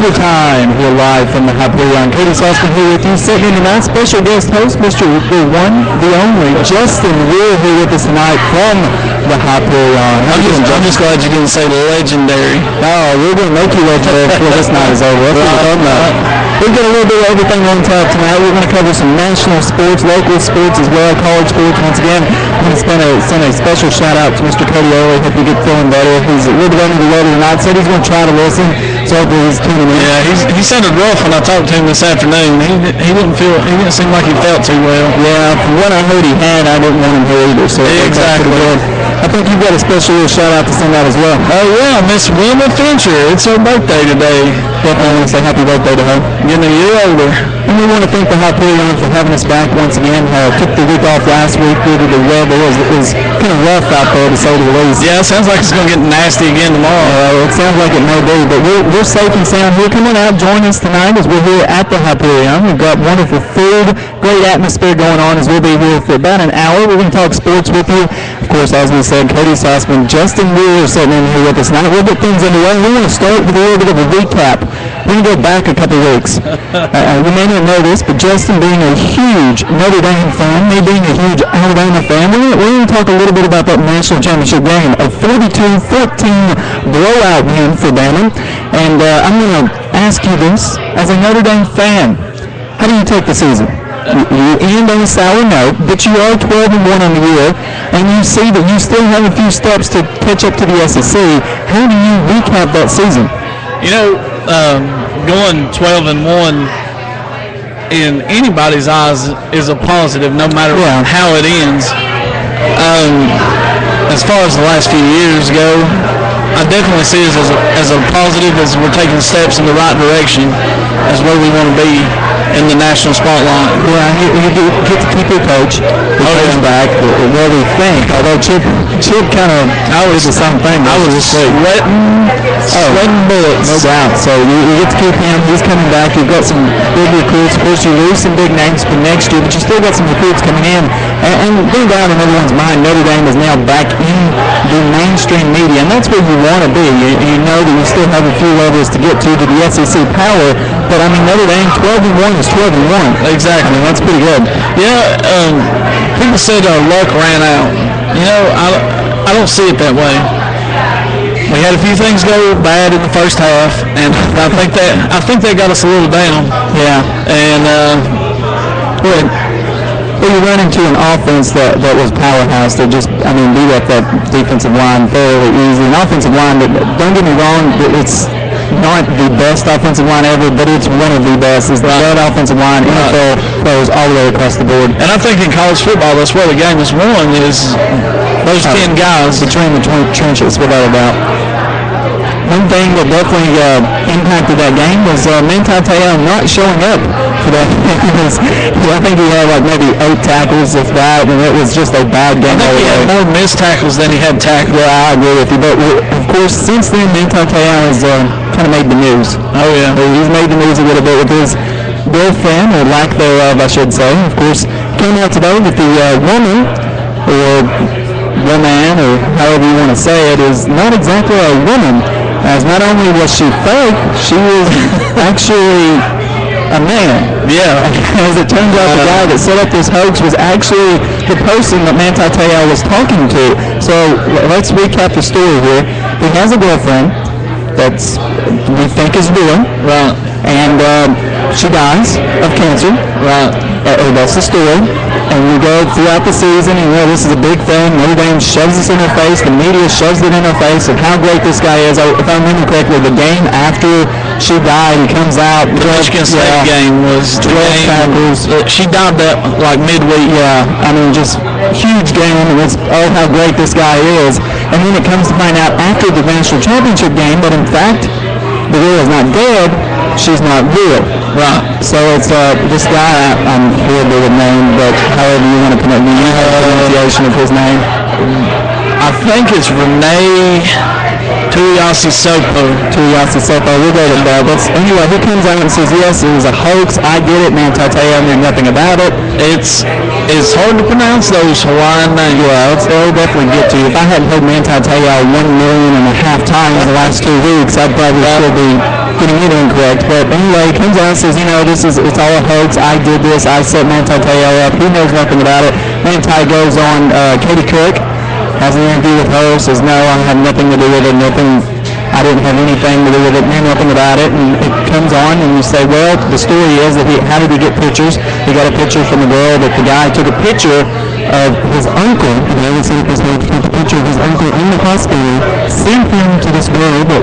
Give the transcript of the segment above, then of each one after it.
Overtime. We're live from the Hyperion. Katie Sussman here with you, sitting in tonight's special guest host, Mr. The one, the only, Justin Weir here with us tonight from the Hyperion. I'm just glad you didn't say legendary. Oh, we're going to make you legendary before this night is over. That's what we're talking about. We've got a little bit of everything on tap tonight. We're going to cover some national sports, local sports as well, college sports. Once again, I'm going to send a special shout out to Mr. Cody Early. Hope you get feeling better. He's a little bit under the weather tonight. Said he's going to try to listen. So hopefully he's tuning in. Yeah, he sounded rough when I talked to him this afternoon. He didn't seem like he felt too well. Yeah, from what I heard he had, I didn't want him here either. So exactly. I think you've got a special little shout out to send out as well. Oh yeah, Miss Wilma Fincher. It's her birthday today. Definitely want to say happy birthday to her. Getting a year older. And we want to thank the Hyperion for having us back once again. Took the week off last week due to the weather. It was kind of rough out there, to say the least. Yeah, it sounds like it's going to get nasty again tomorrow. It sounds like it may be, but we're safe and sound here. Come on out, join us tonight as we're here at the Hyperion. We've got wonderful food, great atmosphere going on as we'll be here for about an hour. We're going to talk sports with you. Of course, as we said, Cody Sussman, Justin Weir sitting in here with us tonight. We'll get things underway. We want to start with a little bit of a recap. We're going to go back a couple weeks. You may not know this, but Justin being a huge Notre Dame fan, me being a huge Alabama fan, we're going to talk a little bit about that national championship game, a 42-14 blowout win for Bama. And I'm going to ask you this, as a Notre Dame fan, how do you take the season? You end on a sour note, but you are 12-1 on the year, and you see that you still have a few steps to catch up to the SEC. How do you recap that season? You know, going 12-1 in anybody's eyes is a positive, no matter how it ends. As far as the last few years go, I definitely see it as a positive, as we're taking steps in the right direction, as where we want to be in the national spotlight. Yeah, you get to keep your coach. Coach back. What do you think? Although Chip kind of did the same thing. I was sweating bullets. No doubt. So you get to keep him. He's coming back. You've got some big recruits. Of course, you lose some big names for next year, but you still got some recruits coming in. And deep down in everyone's mind, Notre Dame is now back in the mainstream media, and that's where you want to be. You know that you still have a few levels to get to the SEC power, but I mean, Notre Dame 12-1 is 12-1. Exactly. I mean, that's pretty good. Yeah, people said luck ran out. You know, I don't see it that way. We had a few things go bad in the first half, and I think that got us a little down. Yeah. And well, you run into an offense that was powerhouse that just, beat up that defensive line fairly easy. An offensive line that, don't get me wrong, it's not the best offensive line ever, but it's one of the best. It's the best offensive line, NFL players all the way across the board. And I think in college football, that's where the game is won, is those 10 guys between the trenches, without a doubt. One thing that definitely impacted that game was Manti Te'o not showing up for that. I think he had maybe 8 tackles, if that, and it was just a bad game. I think he had more missed tackles than he had tackles. Yeah, I agree with you. But, of course, since then, Manti Te'o has kind of made the news. Oh, yeah. He's made the news a little bit with his girlfriend, or lack thereof, I should say. Of course, came out today that the woman, or however you want to say it, is not exactly a woman. As not only was she fake, she was actually a man. Yeah. As it turns out, the guy that set up this hoax was actually the person that Manti Te'o was talking to. So let's recap the story here. He has a girlfriend that's, we think, is doing. Right. And she dies of cancer. Right. That's the story. And we go throughout the season, and this is a big thing. Notre Dame shoves this in her face. The media shoves it in her face of how great this guy is. If I remember correctly, the game after she died, he comes out. The Michigan State game was 12 tackles. She died that midweek. Yeah, just huge game, and it's how great this guy is. And then it comes to find out after the national championship game that in fact the girl is not dead. She's not real. Right. So it's this guy, I'm horrible with name, but however you want to pronounce it, you have the pronunciation of his name. I think it's Renee Tuiasosopo. We'll go with that. But anyway, he comes out and says, yes, it was a hoax. I get it, Manti Te'o knew nothing about it. It's hard to pronounce those Hawaiian names. Yeah, it'll definitely get to you. If I hadn't heard Manti Te'o 1.5 million times in the last 2 weeks, I'd probably still be getting it incorrect. But anyway, he comes out and says, it's all a hoax. I did this. I set Manti Te'o up. He knows nothing about it. Manti goes on Katie Cook, has an interview with her, says, no, I had nothing to do with it, I didn't have anything to do with it, knew nothing about it, and it comes on, and you say, well, the story is that how did he get pictures? He got a picture from the girl that the guy took a picture of his uncle, took a picture of his uncle in the hospital, sent him to this girl that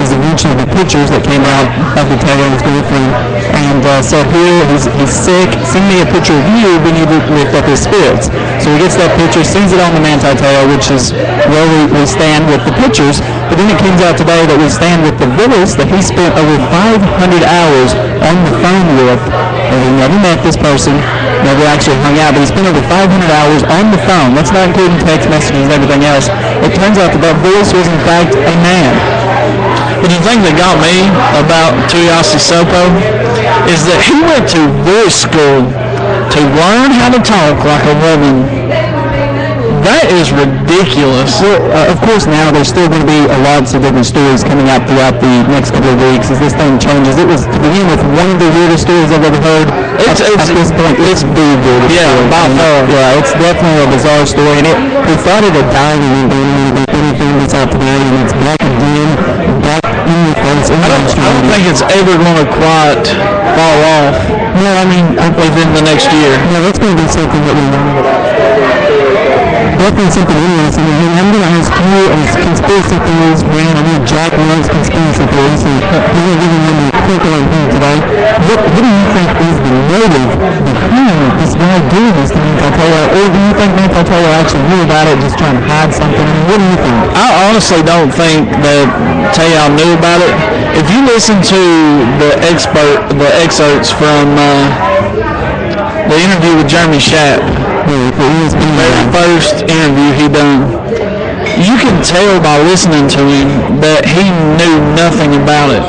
was eventually the pictures that came out of the Taylor's girlfriend, and said, here, he's sick, send me a picture of you, we need to lift up his spirits. So he gets that picture, sends it on to Manti Te'o, which is where we stand with the pictures, but then it comes out today that we stand with the Willis that he spent over 500 hours on the phone with, and he never met this person, never actually hung out, but he spent over 500 hours on the phone. That's not including text messages and everything else. It turns out that Willis was in fact a man. But the thing that got me about Tuiasi Sopo is that he went to voice school to learn how to talk like a woman. That is ridiculous. Well, of course, now there's still going to be lots of different stories coming out throughout the next couple of weeks as this thing changes. It was, to begin with, one of the weirdest stories I've ever heard. At this point, it's the weirdest story. By far. Yeah, it's definitely a bizarre story. And we thought it had died and anything that's out today, and it's back again, back in your face. I don't think it's ever going to quite fall off. No, I mean, within the next year. Yeah, that's going to be something that we learn about. Definitely something interesting. I'm going to ask you as conspiracy theories, Brand. I know Jack loves conspiracy theories, so we're going to give him a quick on here today. What do you think is the motive behind this guy doing this to Manti Te'o? Or do you think Manti Te'o actually knew about it, just trying to hide something? I mean, what do you think? I honestly don't think that Te'o knew about it. If you listen to the excerpts from the interview with Jeremy Schaap, the very first interview he done, you can tell by listening to him that he knew nothing about it.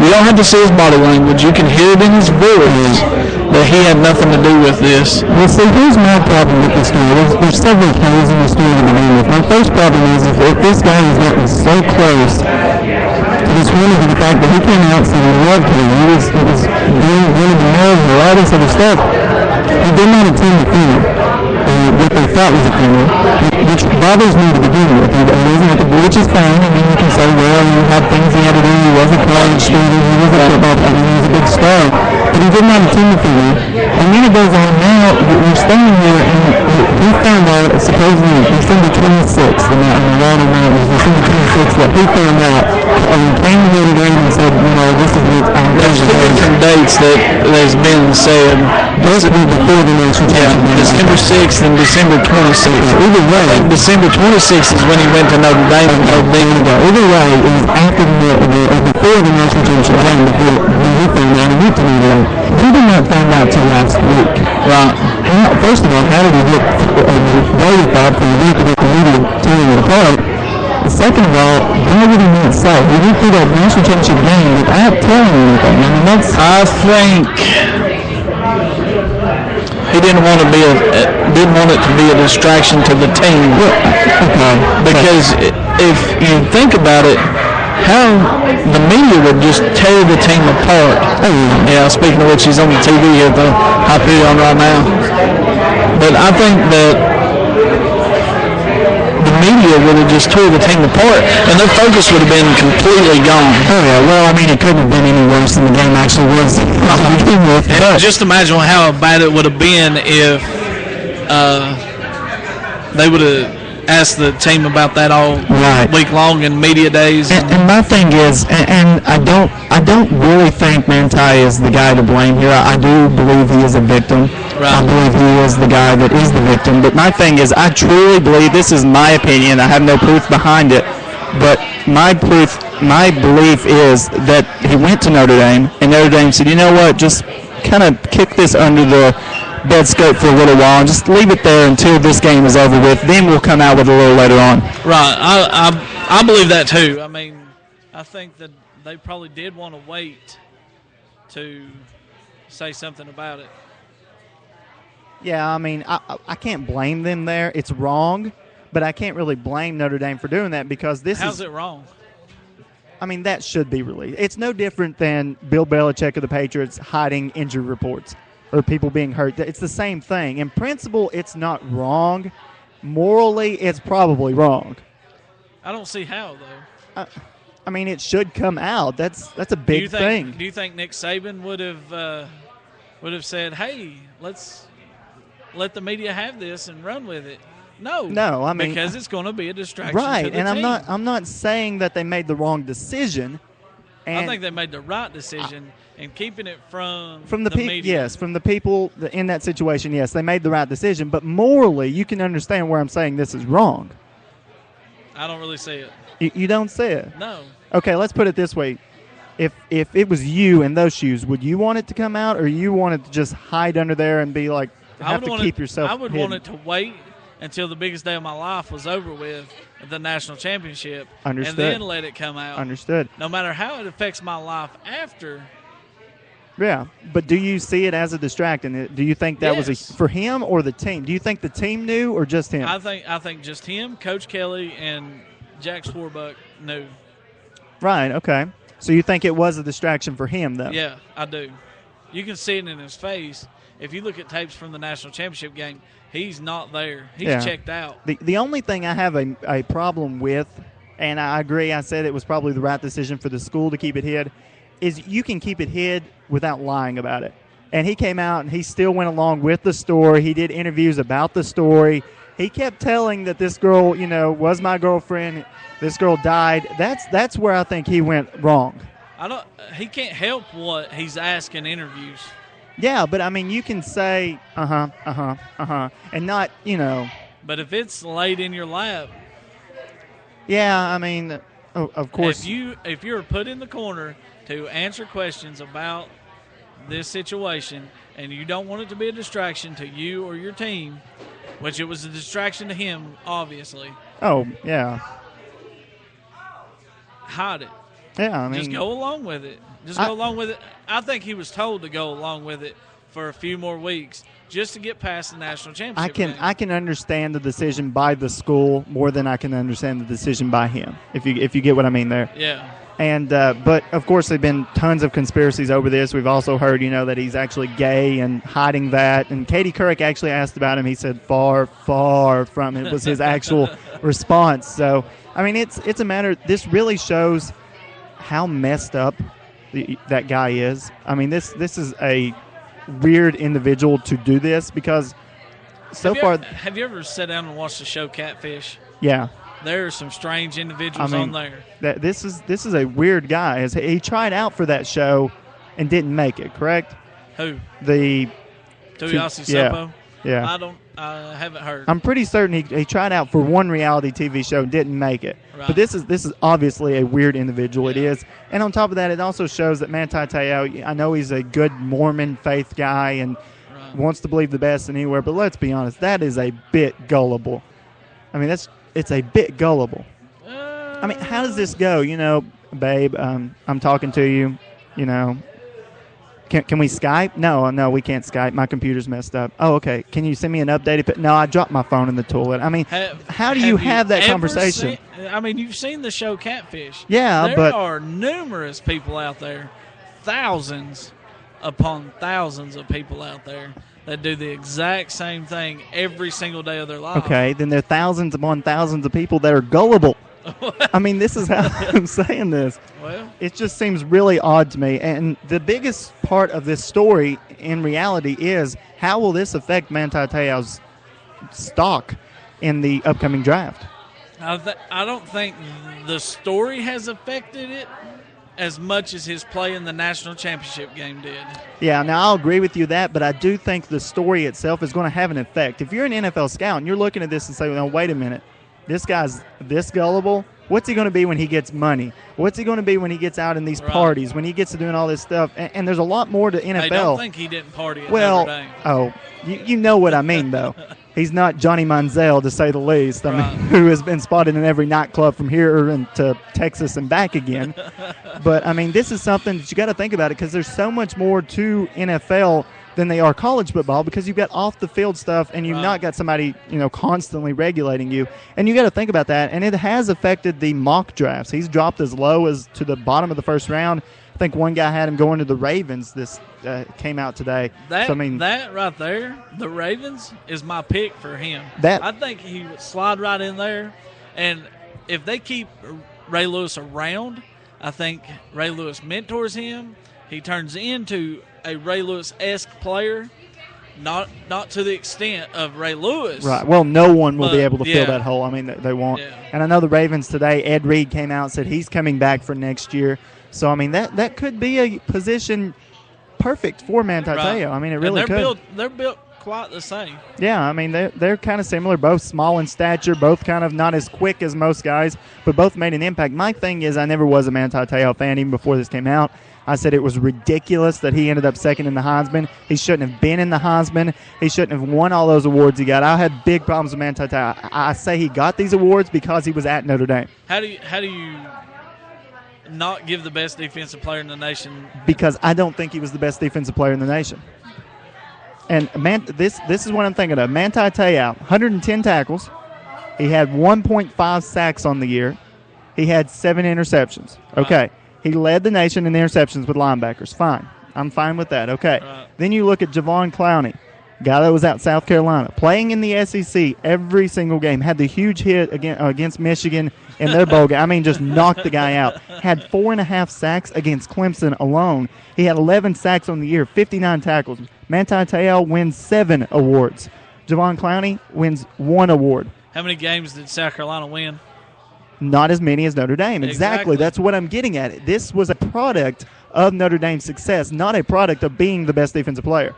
You don't have to see his body language. You can hear it in his voice that he had nothing to do with this. Well, see, here's my problem with the story. There's several things in the story to begin with. My first problem is if this guy is getting so close to this woman, to the fact that he came out saying he loved her, he was doing one of the nerves and all this other stuff, he did not attend the funeral, what they thought was a funeral, which bothers me to begin with. Which is fine. I mean, you can say, well, you had things he had to do. He was a college student. He was a football player. He was a big star. But he did not attend the funeral. And then it goes on now. We're standing here, and we found out, supposedly, December 26th, and the law of that was December 26th, that he found out, and came to Notre Dame and said, this is what I'm There's two different dates that has been said. Those would be before the national championship. December 6th and December 26th. Either way, December 26th is when he went to Notre Dame. Either way, it was after before the national championship game, before he found out and went to Notre Dame. He did not find out till last week. Right. First of all, how did he get verified from the week of the media tearing it apart? Second of all, why would he not say? He went through that national championship game without telling anything. I mean, I think he didn't want it to be a distraction to the team. Okay. Because if you think about it, how the media would just tear the team apart. Oh, yeah. Speaking of which, he's on the TV here at the Hyperion right now. But I think that the media would have just tore the team apart, and their focus would have been completely gone. Oh yeah. Well, I mean, it couldn't have been any worse than the game actually was. Just imagine how bad it would have been if they would have asked the team about that all week long in media days. And my thing is, and I don't really think Manti is the guy to blame here. I do believe he is a victim. Right. I believe he is the guy that is the victim. But my thing is, I truly believe, this is my opinion, I have no proof behind it, but my belief is that he went to Notre Dame, and Notre Dame said, you know what, just kind of kick this under the bed scope for a little while and just leave it there until this game is over with. Then we'll come out with a little later on. Right. I believe that too. I mean, I think that they probably did want to wait to say something about it. Yeah, I mean, I can't blame them there. It's wrong, but I can't really blame Notre Dame for doing that because How's it wrong? I mean, that should be released. It's no different than Bill Belichick of the Patriots hiding injury reports or people being hurt. It's the same thing. In principle, it's not wrong. Morally, it's probably wrong. I don't see how, though. I mean, it should come out. That's a big thing. Do you think Nick Saban would have said, "Hey, let's let the media have this and run with it"? No. I mean, because it's going to be a distraction. Right, to the and team. I'm not saying that they made the wrong decision. I think they made the right decision in keeping it from the media. Yes, from the people in that situation. Yes, they made the right decision. But morally, you can understand where I'm saying this is wrong. I don't really see it. You don't see it? No. Okay, let's put it this way. If it was you in those shoes, would you want it to come out, or you want it to just hide under there and be like, have to keep yourself I would hidden? want it to wait until the biggest day of my life was over with, the national championship, Understood. and then let it come out. Understood. No matter how it affects my life after. Yeah, but do you see it as a distraction? Do you think that was for him or the team? Do you think the team knew or just him? I think just him, Coach Kelly, and Jack Swarbuck knew. Right, okay. So you think it was a distraction for him, though? Yeah, I do. You can see it in his face. If you look at tapes from the national championship game, he's not there. He's checked out. The only thing I have a problem with, and I agree, I said it was probably the right decision for the school to keep it hid, is you can keep it hid without lying about it. And he came out and he still went along with the story. He did interviews about the story. He kept telling that this girl, was my girlfriend. This girl died. That's where I think he went wrong. He can't help what he's asked in interviews. Yeah, but I mean, you can say and not, But if it's laid in your lap, yeah, I mean, of course. If you're put in the corner to answer questions about this situation, and you don't want it to be a distraction to you or your team, which it was a distraction to him, obviously. Oh, yeah. Hide it. Yeah, I mean, just go along with it. Go along with it. I think he was told to go along with it for a few more weeks just to get past the national championship game. I can understand the decision by the school more than I can understand the decision by him. If you get what I mean there. Yeah. And but of course there've been tons of conspiracies over this. We've also heard that he's actually gay and hiding that. And Katie Couric actually asked about him. He said far, far from it was his actual response. So I mean it's a matter. This really shows how messed up that guy is. I mean this is a weird individual to do this because have you ever sat down and watched the show Catfish? Yeah. There are some strange individuals on there. This is a weird guy. He tried out for that show and didn't make it, correct? Who? The Tuiasi Sopo? Yeah. I haven't heard. I'm pretty certain he tried out for one reality TV show and didn't make it. Right. But this is obviously a weird individual. Yeah. It is. And on top of that, it also shows that Manti Te'o, I know he's a good Mormon faith guy and wants to believe the best anywhere, but let's be honest, that is a bit gullible. I mean, it's a bit gullible. I mean, how does this go? Babe, I'm talking to you. Can we Skype? No, we can't Skype. My computer's messed up. Oh, okay. Can you send me an updated? No, I dropped my phone in the toilet. I mean, how do you have that conversation? You've seen the show Catfish. Yeah, there are numerous people out there, thousands upon thousands of people out there that do the exact same thing every single day of their life. Okay, then there are thousands upon thousands of people that are gullible. I mean, this is how I'm saying this. Well, it just seems really odd to me. And the biggest part of this story in reality is how will this affect Manti Te'o's stock in the upcoming draft? I don't think the story has affected it as much as his play in the national championship game did. Yeah, now I'll agree with you that, but I do think the story itself is going to have an effect. If you're an NFL scout and you're looking at this and say, well, wait a minute, this guy's this gullible, what's he going to be when he gets money? What's he going to be when he gets out in these parties, when he gets to doing all this stuff? And there's a lot more to NFL. I don't think he didn't party at Notre Dame. Oh, you know what I mean, though. He's not Johnny Manziel, to say the least. I mean, who has been spotted in every nightclub from here to Texas and back again. But, I mean, this is something that you got to think about it because there's so much more to NFL than they are college football because you've got off the field stuff and you've Right. not got somebody, constantly regulating you. And you got to think about that. And it has affected the mock drafts. He's dropped as low as to the bottom of the first round. I think one guy had him going to the Ravens. This came out today. That So, right there, the Ravens, is my pick for him. That- I think he would slide right in there. And if they keep Ray Lewis around, I think Ray Lewis mentors him. He turns into a Ray Lewis-esque player, not to the extent of Ray Lewis. right. Well, no one will be able to yeah. fill that hole. I mean, they won't. Yeah. And I know the Ravens today, Ed Reed came out and said he's coming back for next year. So, I mean, that could be a position perfect for Manti Right. Te'o. I mean, it really and could. They're built quite the same. Yeah, I mean, they're kind of similar, both small in stature, both kind of not as quick as most guys, but both made an impact. My thing is I never was a Manti Te'o fan even before this came out. I said it was ridiculous that he ended up second in the Heisman. He shouldn't have been in the Heisman. He shouldn't have won all those awards he got. I had big problems with Manti Te'o. I say he got these awards because he was at Notre Dame. How do you not give the best defensive player in the nation? Because I don't think he was the best defensive player in the nation. And this is what I'm thinking of. Manti Te'o, 110 tackles. He had 1.5 sacks on the year. He had 7 interceptions. Okay. He led the nation in interceptions with linebackers. Fine. I'm fine with that. Okay. Right. Then you look at Javon Clowney, guy that was out South Carolina, playing in the SEC every single game, had the huge hit against Michigan in their bowl game. I mean, just knocked the guy out. Had 4.5 sacks against Clemson alone. He had 11 sacks on the year, 59 tackles. Manti Te'o wins 7 awards. Javon Clowney wins 1 award. How many games did South Carolina win? Not as many as Notre Dame. Exactly. That's what I'm getting at. This was a product of Notre Dame's success, not a product of being the best defensive player.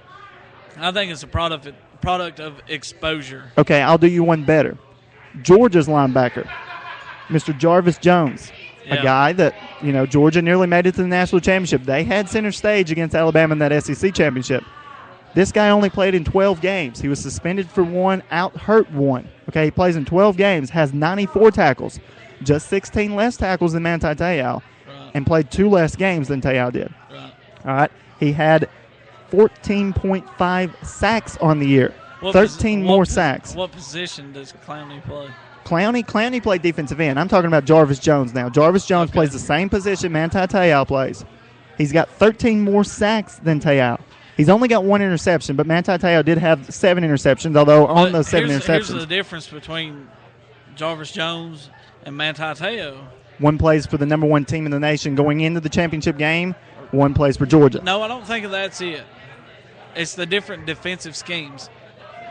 I think it's a product of exposure. Okay, I'll do you one better. Georgia's linebacker, Mr. Jarvis Jones, Yeah. a guy that, Georgia nearly made it to the national championship. They had center stage against Alabama in that SEC championship. This guy only played in 12 games. He was suspended for 1, hurt 1. Okay, he plays in 12 games, has 94 tackles, just 16 less tackles than Manti Te'o, and played 2 less games than Te'o did. Right. All right, he had 14.5 sacks on the year, 13 more sacks. What position does Clowney play? Clowney played defensive end. I'm talking about Jarvis Jones now. Jarvis Jones plays the same position Manti Te'o plays. He's got 13 more sacks than Te'o. He's only got 1 interception, but Manti Te'o did have 7 interceptions, although on those 7 Here's interceptions, the difference between Jarvis Jones and Manti Te'o. one plays for the number 1 team in the nation going into the championship game, one plays for Georgia. No, I don't think that's it. It's the different defensive schemes.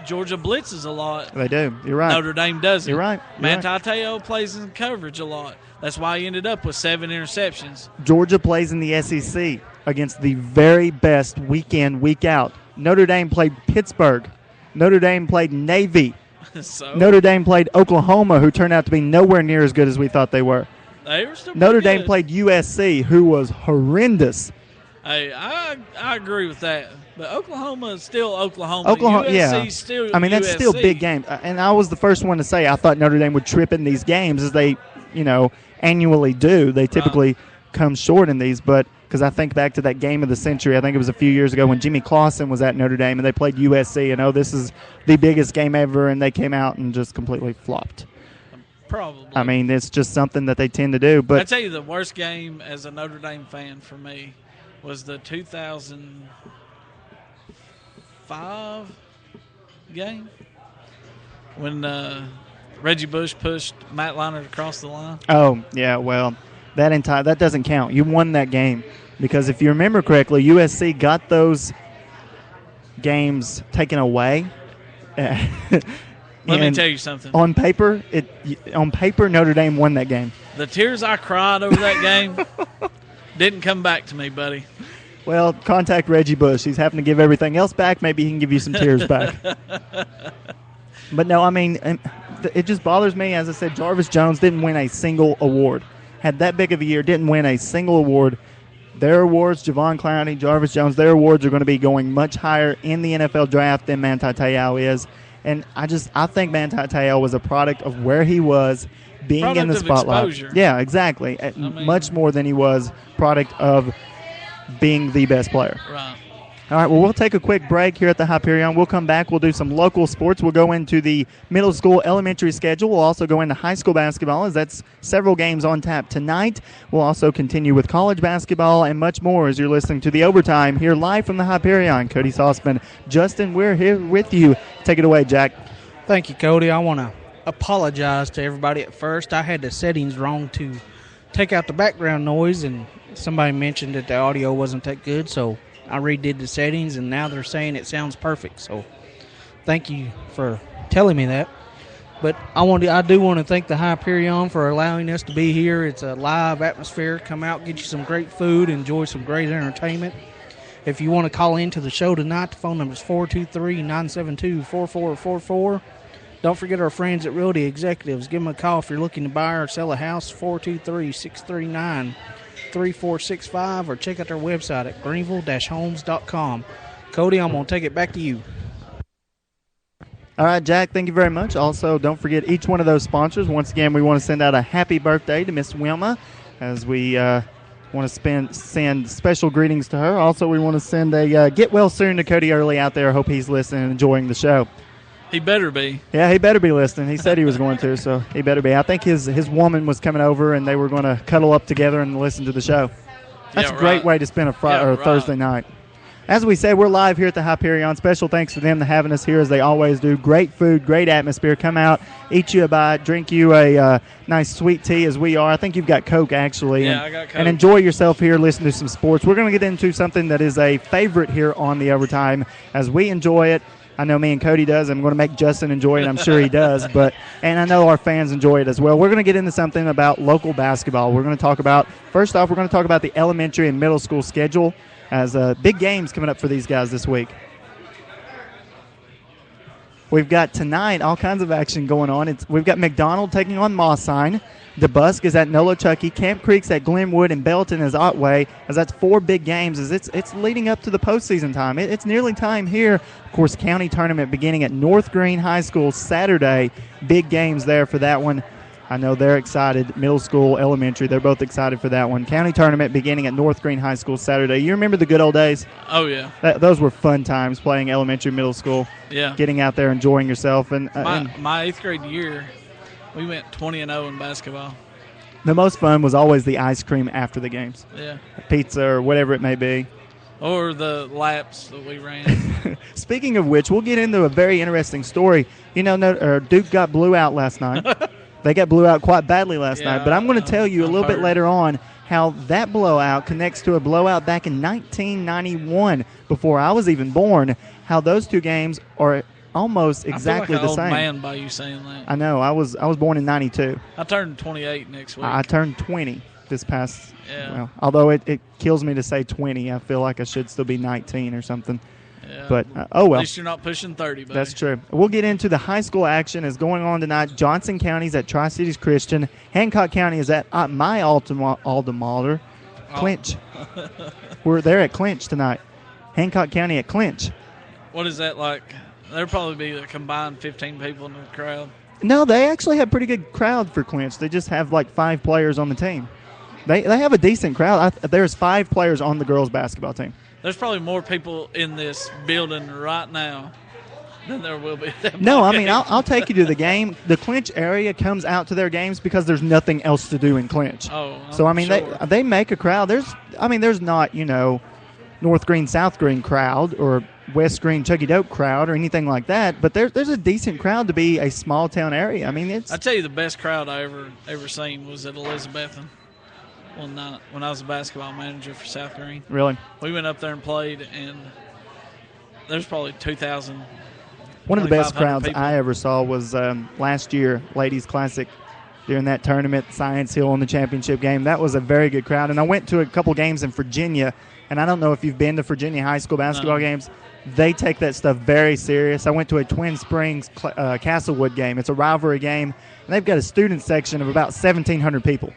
Georgia blitzes a lot. They do. You're right. Notre Dame doesn't. You're right. Manti Te'o plays in coverage a lot. That's why he ended up with 7 interceptions. Georgia plays in the SEC against the very best week in, week out. Notre Dame played Pittsburgh. Notre Dame played Navy. So Notre Dame played Oklahoma, who turned out to be nowhere near as good as we thought they were. they were still Notre pretty Dame good. played USC, who was horrendous. Hey, I agree with that. But Oklahoma is still Oklahoma. Oklahoma, USC yeah. is still I mean, that's USC. still a big game. And I was the first one to say I thought Notre Dame would trip in these games as they, annually do. They typically come short in these, but because I think back to that game of the century, I think it was a few years ago when Jimmy Clausen was at Notre Dame and they played USC, and this is the biggest game ever, and they came out and just completely flopped. Probably. I mean, it's just something that they tend to do. I But tell you, the worst game as a Notre Dame fan for me was the 2005 game when Reggie Bush pushed Matt Leinart across the line. oh yeah, well, that doesn't count. You won that game because if you remember correctly, USC got those games taken away. Let me tell you something. On paper, Notre Dame won that game. The tears I cried over that game didn't come back to me, buddy. Well, contact Reggie Bush. He's having to give everything else back. Maybe he can give you some tears back. But no, I mean, it just bothers me. As I said, Jarvis Jones didn't win a single award. Had that big of a year, didn't win a single award. Their awards, Javon Clowney, Jarvis Jones, their awards are going to be going much higher in the NFL draft than Manti Te'o is. And I think Manti Te'o was a product of where he was being in the Product of spotlight. exposure. Yeah, exactly. Much more than he was product of being the best player. Right. All right, well, we'll take a quick break here at the Hyperion. We'll come back. We'll do some local sports. We'll go into the middle school, elementary schedule. We'll also go into high school basketball, as that's several games on tap tonight. We'll also continue with college basketball and much more as you're listening to The Overtime here live from the Hyperion. Cody Sauceman, Justin, we're here with you. Take it away, Jack. Thank you, Cody. I want to apologize to everybody at first. I had the settings wrong to take out the background noise, and somebody mentioned that the audio wasn't that good, so I redid the settings, and now they're saying it sounds perfect. So thank you for telling me that. But I do want to thank the Hyperion for allowing us to be here. It's a live atmosphere. Come out, get you some great food, enjoy some great entertainment. If you want to call into the show tonight, the phone number is 423-972-4444. Don't forget our friends at Realty Executives. Give them a call if you're looking to buy or sell a house, 423-639-3465, or check out their website at greenville-homes.com. Cody, I'm going to take it back to you. All right, Jack, thank you very much. Also, don't forget each one of those sponsors. Once again, we want to send out a happy birthday to Miss Wilma, as we want to send special greetings to her. Also, we want to send a get well soon to Cody Early out there. I hope he's listening and enjoying the show. He better be. Yeah, he better be listening. He said he was going to, so he better be. I think his woman was coming over, and they were going to cuddle up together and listen to the show. That's a great way to spend a Thursday night. As we said, we're live here at the Hyperion. Special thanks to them for having us here, as they always do. Great food, great atmosphere. Come out, eat you a bite, drink you a nice sweet tea, as we are. I think you've got Coke, actually. Yeah, I got Coke. And enjoy yourself here, listen to some sports. We're going to get into something that is a favorite here on The Overtime, as we enjoy it. I know me and Cody does. I'm going to make Justin enjoy it. I'm sure he does. And I know our fans enjoy it as well. We're going to get into something about local basketball. We're going to talk about, first off, we're going to talk about the elementary and middle school schedule, as big games coming up for these guys this week. We've got tonight all kinds of action going on. We've got McDonald taking on Mossine. DeBusk is at Nolichucky. Camp Creek's at Glenwood, and Belton is Otway, as that's four big games. As it's leading up to the postseason time. It's nearly time here. Of course, county tournament beginning at North Green High School Saturday. Big games there for that one. I know they're excited. Middle school, elementary, they're both excited for that one. County tournament beginning at North Green High School Saturday. You remember the good old days? Oh, yeah. Those were fun times, playing elementary, middle school. Yeah. Getting out there, enjoying yourself. And my 8th grade year, we went 20-0 in basketball. The most fun was always the ice cream after the games. Yeah. Pizza or whatever it may be. Or the laps that we ran. Speaking of which, we'll get into a very interesting story. You know, Duke got blew out last night. They got blew out quite badly last night. But I'm going to tell you a little bit later on how that blowout connects to a blowout back in 1991, before I was even born, how those two games are almost exactly the same. I feel like an old man by you saying that. I know. I was born in 92. I turned 28 next week. I turned 20 this past. Yeah. Well, although it kills me to say 20, I feel like I should still be 19 or something. Yeah. But, oh well. At least you're not pushing 30, buddy. That's true. We'll get into the high school action is going on tonight. Johnson County's at Tri-Cities Christian. Hancock County is at my alma mater, Clinch. We're there at Clinch tonight. Hancock County at Clinch. What is that like? There'll probably be a combined 15 people in the crowd. No, they actually have a pretty good crowd for Clinch. They just have like 5 players on the team. They have a decent crowd. There's 5 players on the girls' basketball team. There's probably more people in this building right now than there will be. No, I mean, I'll take you to the game. The Clinch area comes out to their games because there's nothing else to do in Clinch. Oh, so I mean, sure. they make a crowd. There's not, North Green, South Green crowd or West Green, Chucky Dope crowd or anything like that, but there's a decent crowd to be a small town area. I mean, I tell you, the best crowd I ever seen was at Elizabethan. When I was a basketball manager for South Green. Really? We went up there and played, and there's probably 2,000. One of the best crowds people. I ever saw was last year, Ladies Classic, during that tournament, Science Hill in the championship game. That was a very good crowd. And I went to a couple games in Virginia, and I don't know if you've been to Virginia high school basketball games. They take that stuff very serious. I went to a Twin Springs Castlewood game. It's a rivalry game, and they've got a student section of about 1,700 people.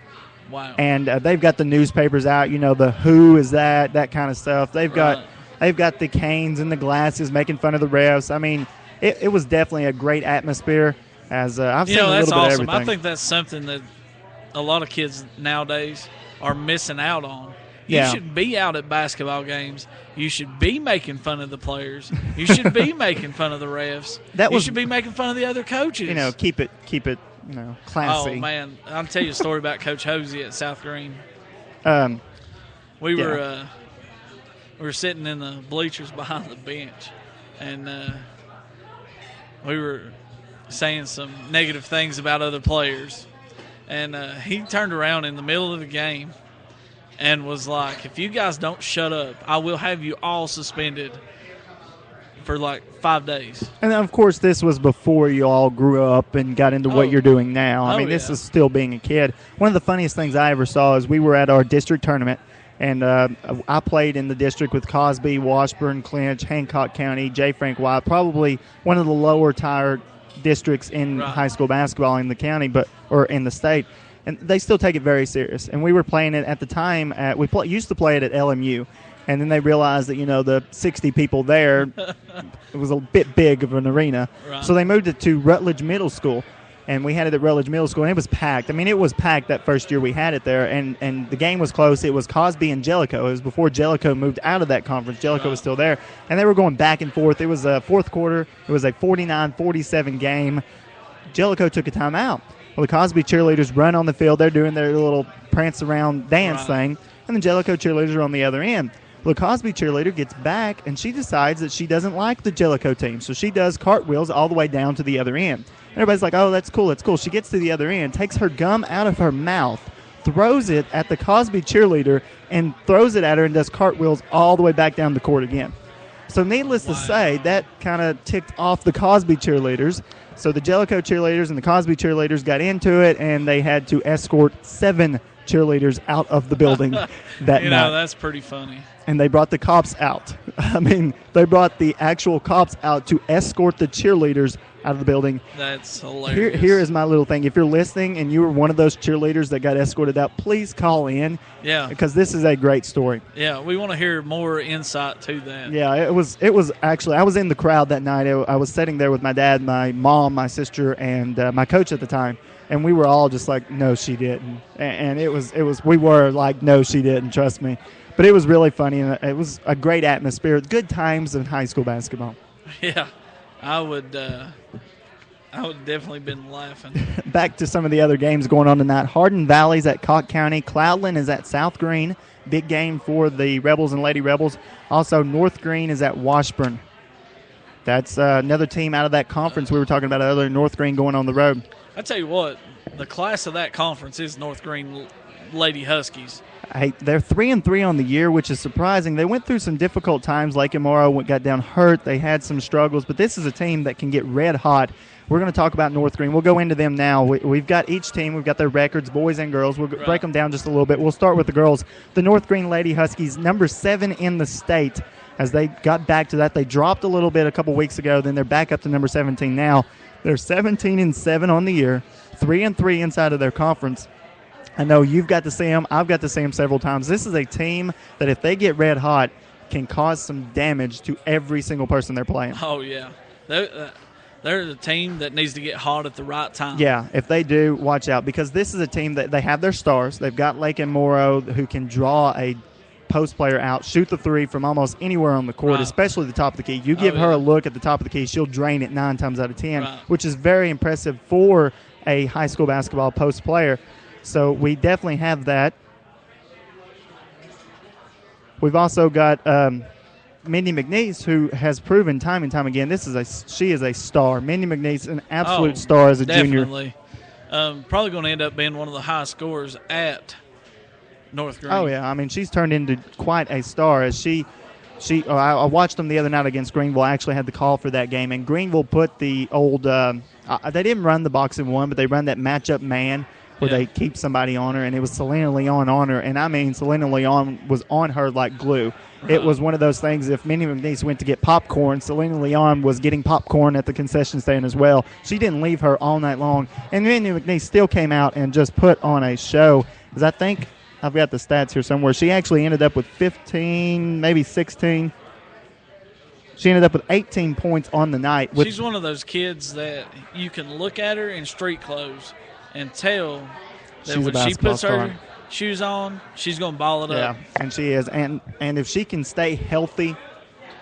Wow. And they've got the newspapers out, the who is that kind of stuff. They've got the canes and the glasses making fun of the refs. I mean, it was definitely a great atmosphere. As I've seen a little bit of everything. I think that's something that a lot of kids nowadays are missing out on, You Yeah. should be out at basketball games. You should be making fun of the players. You should be making fun of the refs. You should be making fun of the other coaches. Keep it, classy. Oh, man. I'll tell you a story about Coach Hosey at South Green. We were sitting in the bleachers behind the bench, and we were saying some negative things about other players. And he turned around in the middle of the game and was like, if you guys don't shut up, I will have you all suspended for like 5 days. And of course, this was before you all grew up and got into what you're doing now. I mean, this is still being a kid. One of the funniest things I ever saw is we were at our district tournament, and I played in the district with Cosby, Washburn, Clinch, Hancock County, J. Frank White, probably one of the lower tier districts in high school basketball in the county, or in the state. And they still take it very serious. And we were playing it at the time. Used to play it at LMU. And then they realized that, the 60 people there, it was a bit big of an arena. Right. So they moved it to Rutledge Middle School. And we had it at Rutledge Middle School, and it was packed. I mean, it was packed that first year we had it there, and the game was close. It was Cosby and Jellicoe. It was before Jellicoe moved out of that conference. Jellicoe was still there, and they were going back and forth. It was a fourth quarter. It was a 49-47 game. Jellicoe took a timeout. Well, the Cosby cheerleaders run on the field. They're doing their little prance-around dance thing, and the Jellicoe cheerleaders are on the other end. Well, the Cosby cheerleader gets back, and she decides that she doesn't like the Jellicoe team, so she does cartwheels all the way down to the other end. Everybody's like, oh, that's cool, that's cool. She gets to the other end, takes her gum out of her mouth, throws it at the Cosby cheerleader, and throws it at her and does cartwheels all the way back down the court again. So needless to say, that kind of ticked off the Cosby cheerleaders. So the Jellicoe cheerleaders and the Cosby cheerleaders got into it, and they had to escort 7 cheerleaders out of the building that night. That's pretty funny. And they brought the cops out. I mean, they brought the actual cops out to escort the cheerleaders out of the building. That's hilarious. Here is my little thing. If you're listening and you were one of those cheerleaders that got escorted out, please call in. Yeah. Because this is a great story. Yeah, we want to hear more insight to that. Yeah, it was actually, I was in the crowd that night. I was sitting there with my dad, my mom, my sister, and my coach at the time. And we were all just like, no, she didn't. And we were like, no, she didn't, trust me. But it was really funny, and it was a great atmosphere. Good times in high school basketball. Yeah, I would definitely been laughing. Back to some of the other games going on tonight. Hardin Valley's at Cocke County. Cloudland is at South Green. Big game for the Rebels and Lady Rebels. Also, North Green is at Washburn. That's another team out of that conference we were talking about earlier, North Green going on the road. I tell you what, the class of that conference is North Green Lady Huskies. Hey, they're 3-3 on the year, which is surprising. They went through some difficult times. Lake and Morrow got down hurt. They had some struggles, but this is a team that can get red hot. We're going to talk about North Green. We'll go into them now. We've got each team. We've got their records, boys and girls. We'll break them down just a little bit. We'll start with the girls. The North Green Lady Huskies, number 7 in the state. As they got back to that, they dropped a little bit a couple weeks ago. Then they're back up to number 17 now. They're 17-7 on the year, 3-3 inside of their conference. I know you've got to see them. I've got to see them several times. This is a team that if they get red hot can cause some damage to every single person they're playing. Oh, yeah. They're the team that needs to get hot at the right time. Yeah, if they do, watch out, because this is a team that they have their stars. They've got Lake and Morrow who can draw a post player out, shoot the three from almost anywhere on the court, especially the top of the key. You give her a look at the top of the key, she'll drain it 9 times out of 10, which is very impressive for a high school basketball post player. So we definitely have that. We've also got Mindy McNeese, who has proven time and time again she is a star. Mindy McNeese, an absolute star as a junior. Definitely. Probably going to end up being one of the high scorers at North Green. Oh, yeah. I mean, she's turned into quite a star as I watched them the other night against Greenville. I actually had the call for that game, and Greenville put the old they didn't run the box and one, but they run that matchup man where they keep somebody on her, and it was Selena Leon on her. And, I mean, Selena Leon was on her like glue. It was one of those things, if Minnie McNeese went to get popcorn, Selena Leon was getting popcorn at the concession stand as well. She didn't leave her all night long. And Minnie McNeese still came out and just put on a show. Because I think I've got the stats here somewhere. She actually ended up with 15, maybe 16. She ended up with 18 points on the night. She's one of those kids that you can look at her in street clothes and tell that when she puts shoes on, she's going to ball it up. Yeah, and she is. And if she can stay healthy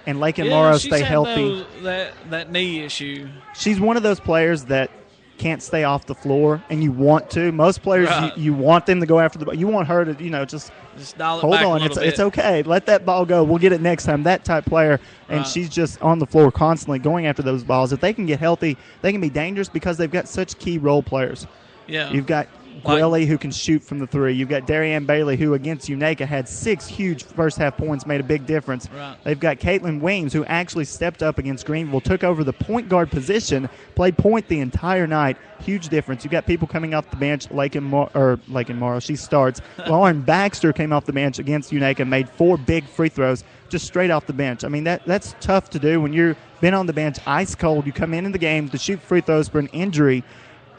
and Lake and Morrow stay healthy. That knee issue. She's one of those players that can't stay off the floor, and you want to. Most players, you want them to go after the ball. You want her to, just dial it hold back on. a little bit. It's okay. Let that ball go. We'll get it next time. That type player, and she's just on the floor constantly going after those balls. If they can get healthy, they can be dangerous because they've got such key role players. Yeah. You've got Gwelly, who can shoot from the three. You've got Darianne Bailey, who against Unaka had 6 huge first-half points, made a big difference. Right. They've got Caitlin Weems, who actually stepped up against Greenville, took over the point guard position, played point the entire night. Huge difference. You've got people coming off the bench. Lake and Morrow, she starts. Lauren Baxter came off the bench against Unaka, made 4 big free throws just straight off the bench. I mean, that's tough to do when you've been on the bench, ice cold. You come in the game to shoot free throws for an injury,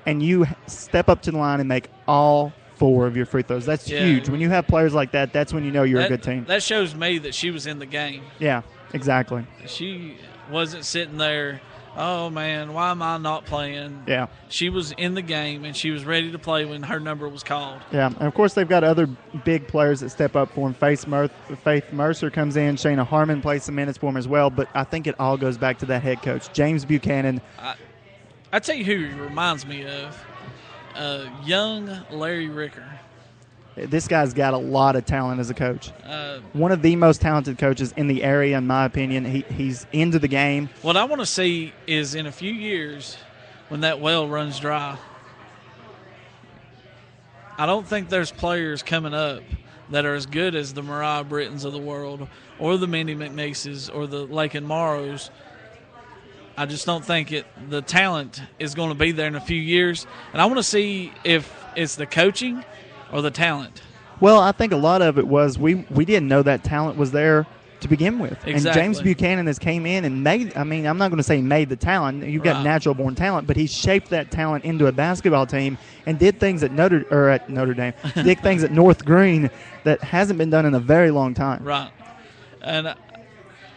and you step up to the line and make all 4 of your free throws. That's huge. When you have players like that, that's when you know you're a good team. That shows me that she was in the game. Yeah, exactly. She wasn't sitting there, oh, man, why am I not playing? Yeah. She was in the game, and she was ready to play when her number was called. Yeah, and, of course, they've got other big players that step up for them. Faith Mercer comes in. Shayna Harmon plays some minutes for them as well, but I think it all goes back to that head coach, James Buchanan. I tell you who he reminds me of, young Larry Ricker. This guy's got a lot of talent as a coach. One of the most talented coaches in the area, in my opinion. He's into the game. What I want to see is in a few years when that well runs dry, I don't think there's players coming up that are as good as the Mariah Brittons of the world or the Mindy McNeeses or the Lake and Morrows. I just don't think the talent is going to be there in a few years. And I want to see if it's the coaching or the talent. Well, I think a lot of it was we didn't know that talent was there to begin with. Exactly. And James Buchanan has came in and made, I'm not going to say made the talent. You've got natural-born talent, but he shaped that talent into a basketball team and did things at Notre Dame, did things at North Green that hasn't been done in a very long time. Right. And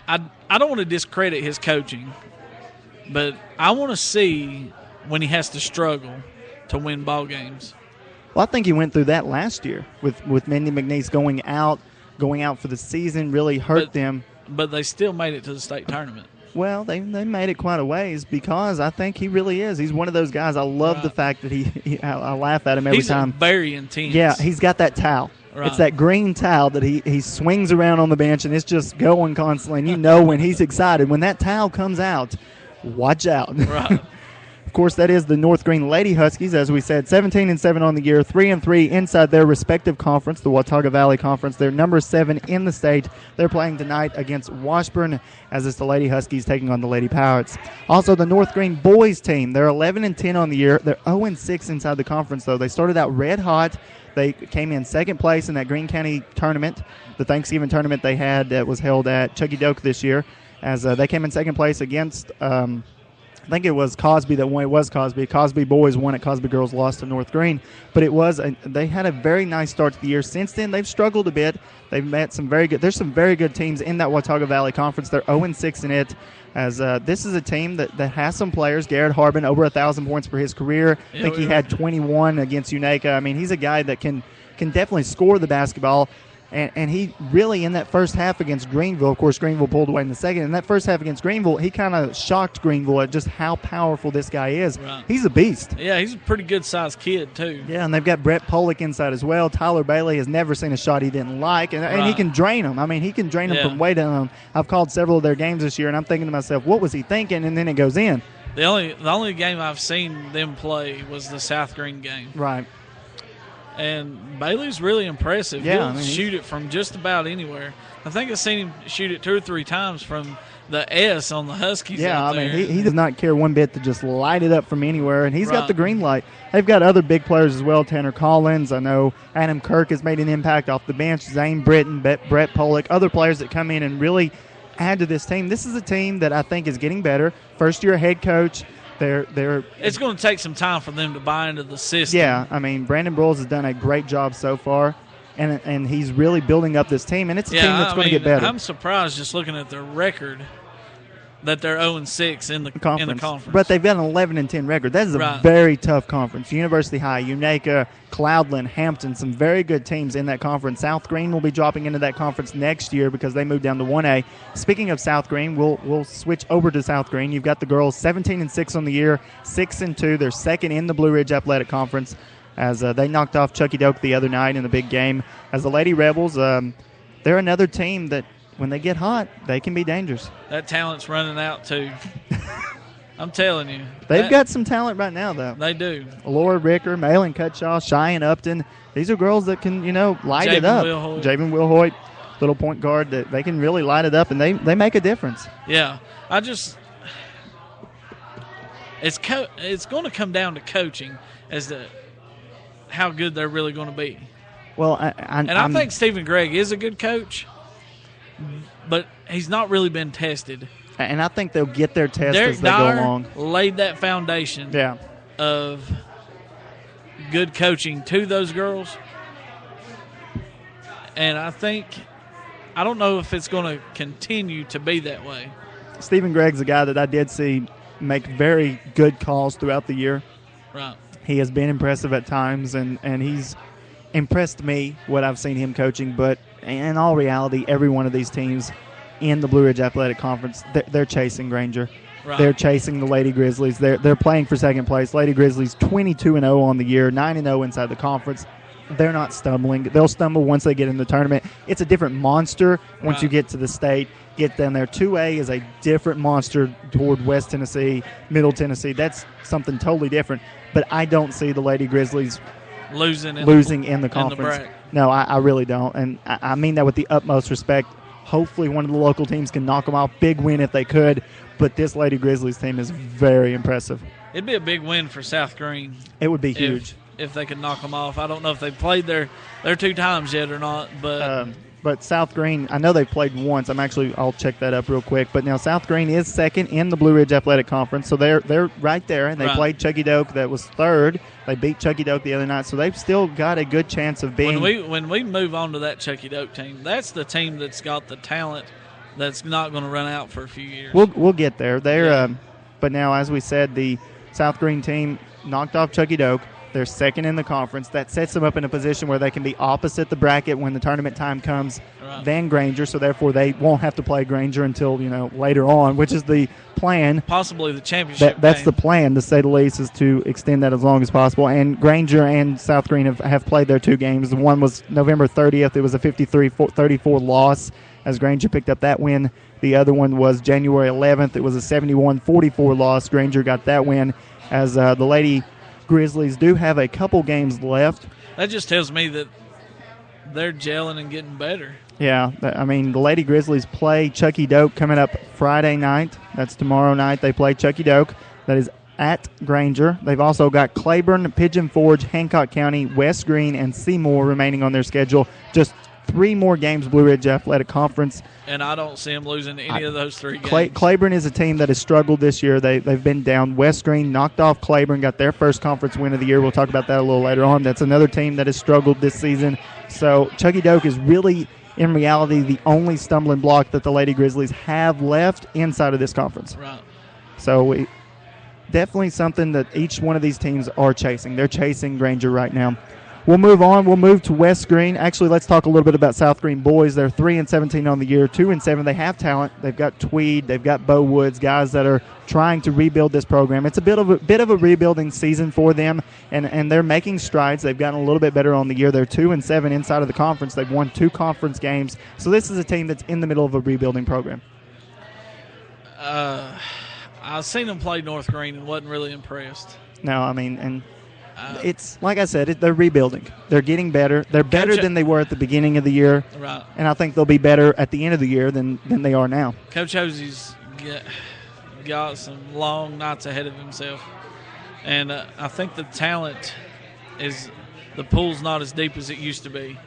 I don't want to discredit his coaching, but I want to see when he has to struggle to win ball games. Well, I think he went through that last year with Mindy McNeese going out for the season, really hurt them. But they still made it to the state tournament. Well, they made it quite a ways because I think he really is. He's one of those guys. I love the fact that I laugh at him every time. He's very intense. Yeah, he's got that towel. Right. It's that green towel that he swings around on the bench, and it's just going constantly. And you know when he's excited. When that towel comes out, watch out. Right. Of course, that is the North Green Lady Huskies, as we said, 17-7 on the year, 3-3 inside their respective conference, the Watauga Valley Conference. They're number 7 in the state. They're playing tonight against Washburn, as it's the Lady Huskies taking on the Lady Pirates. Also, the North Green boys team, they're 11-10 on the year. They're 0-6 inside the conference, though. They started out red hot. They came in second place in that Greene County tournament, the Thanksgiving tournament they had that was held at Chucky Doak this year, as they came in second place against I think it was Cosby that won. It was Cosby. Cosby boys won it. Cosby girls lost to North Green. But they had a very nice start to the year. Since then, they've struggled a bit. They've met some very good. There's some very good teams in that Watauga Valley Conference. They're 0-6 in it. As this is a team that has some players. Garrett Harbin, over 1,000 points for his career. I think he had 21 against Unaka. I mean, he's a guy that can definitely score the basketball. And he really, in that first half against Greenville, of course, Greenville pulled away in the second. In that first half against Greenville, he kind of shocked Greenville at just how powerful this guy is. Right. He's a beast. Yeah, he's a pretty good-sized kid, too. Yeah, and they've got Brett Polick inside as well. Tyler Bailey has never seen a shot he didn't like, and he can drain them. I mean, he can drain them from way down. I've called several of their games this year, and I'm thinking to myself, what was he thinking? And then it goes in. The only game I've seen them play was the South Green game. Right. And Bailey's really impressive. Yeah, He'll shoot it from just about anywhere. I think I've seen him shoot it 2 or 3 times from the S on the Huskies. Yeah, out there. he does not care one bit to just light it up from anywhere, and he's got the green light. They've got other big players as well. Tanner Collins, I know Adam Kirk has made an impact off the bench. Zane Britton, Brett Polick, other players that come in and really add to this team. This is a team that I think is getting better. First-year head coach. It's going to take some time for them to buy into the system. Yeah, I mean, Brandon Broyles has done a great job so far, and he's really building up this team, and it's a team that's going to get better. I'm surprised just looking at their record. that they're 0-6 in the conference. But they've got an 11-10 record. That is a very tough conference. University High, Unaka, Cloudland, Hampton, some very good teams in that conference. South Green will be dropping into that conference next year because they moved down to 1A. Speaking of South Green, we'll switch over to South Green. You've got the girls 17-6 on the year, 6-2. They're second in the Blue Ridge Athletic Conference as they knocked off Chucky Doak the other night in the big game. As the Lady Rebels, they're another team that when they get hot, they can be dangerous. That talent's running out, too. I'm telling you. They've got some talent right now, though. They do. Laura Ricker, Malin Cutshaw, Cheyenne Upton. These are girls that can, light it up. Javen Wilhoit, little point guard, that they can really light it up, and they make a difference. Yeah. It's going to come down to coaching as to how good they're really going to be. Well, I think Stephen Gregg is a good coach, but he's not really been tested. And I think they'll get their test Derek as they Dyer go along. Laid that foundation of good coaching to those girls. And I don't know if it's going to continue to be that way. Stephen Gregg's a guy that I did see make very good calls throughout the year. Right. He has been impressive at times, and he's impressed me, what I've seen him coaching. But in all reality, every one of these teams in the Blue Ridge Athletic Conference, they're chasing Granger. Right. They're chasing the Lady Grizzlies. They're playing for second place. Lady Grizzlies 22-0 on the year, 9-0 inside the conference. They're not stumbling. They'll stumble once they get in the tournament. It's a different monster once you get to the state, get down there. 2A is a different monster toward West Tennessee, Middle Tennessee. That's something totally different. But I don't see the Lady Grizzlies losing in the conference. No, I really don't. And I mean that with the utmost respect. Hopefully one of the local teams can knock them off. Big win if they could. But this Lady Grizzlies team is very impressive. It'd be a big win for South Green. It would be huge. If they could knock them off. I don't know if they've played their 2 times yet or not. But South Green, I know they've played once. I'll check that up real quick. But now South Green is second in the Blue Ridge Athletic Conference. So they're right there. And they played Chucky Doak that was third. They beat Chucky Doak the other night. So they've still got a good chance of being. When we move on to that Chucky Doak team, that's the team that's got the talent that's not going to run out for a few years. We'll get there. But now, as we said, the South Green team knocked off Chucky Doak. They're second in the conference. That sets them up in a position where they can be opposite the bracket when the tournament time comes than Granger. So, therefore, they won't have to play Granger until, later on, which is the plan. Possibly the championship That's game. the plan, to say the least, is to extend that as long as possible. And Granger and South Green have played their 2 games. One was November 30th. It was a 53-34 loss as Granger picked up that win. The other one was January 11th. It was a 71-44 loss. Granger got that win as the Lady Grizzlies do have a couple games left. That just tells me that they're gelling and getting better. Yeah, I mean, the Lady Grizzlies play Chucky Doak coming up Friday night. That's tomorrow night. They play Chucky Doak. That is at Granger. They've also got Claiborne, Pigeon Forge, Hancock County, West Green, and Seymour remaining on their schedule. Just 3 more games Blue Ridge Athletic Conference. And I don't see them losing any of those 3 games. Claiborne is a team that has struggled this year. They've been down. West Green knocked off Claiborne, got their first conference win of the year. We'll talk about that a little later on. That's another team that has struggled this season. So Chucky Doak is really, in reality, the only stumbling block that the Lady Grizzlies have left inside of this conference. Right. So definitely something that each one of these teams are chasing. They're chasing Granger right now. We'll move on. We'll move to West Green. Actually, let's talk a little bit about South Green boys. They're 3-17 on the year, 2-7. They have talent. They've got Tweed. They've got Bo Woods, guys that are trying to rebuild this program. It's a bit of a rebuilding season for them, and they're making strides. They've gotten a little bit better on the year. They're 2-7 inside of the conference. They've won 2 conference games. So this is a team that's in the middle of a rebuilding program. I've seen them play North Green and wasn't really impressed. No, I mean, and it's like I said, they're rebuilding. They're getting better. They're better than they were at the beginning of the year. Right. And I think they'll be better at the end of the year than they are now. Coach Hosey's got some long nights ahead of himself. And I think the talent is – the pool's not as deep as it used to be.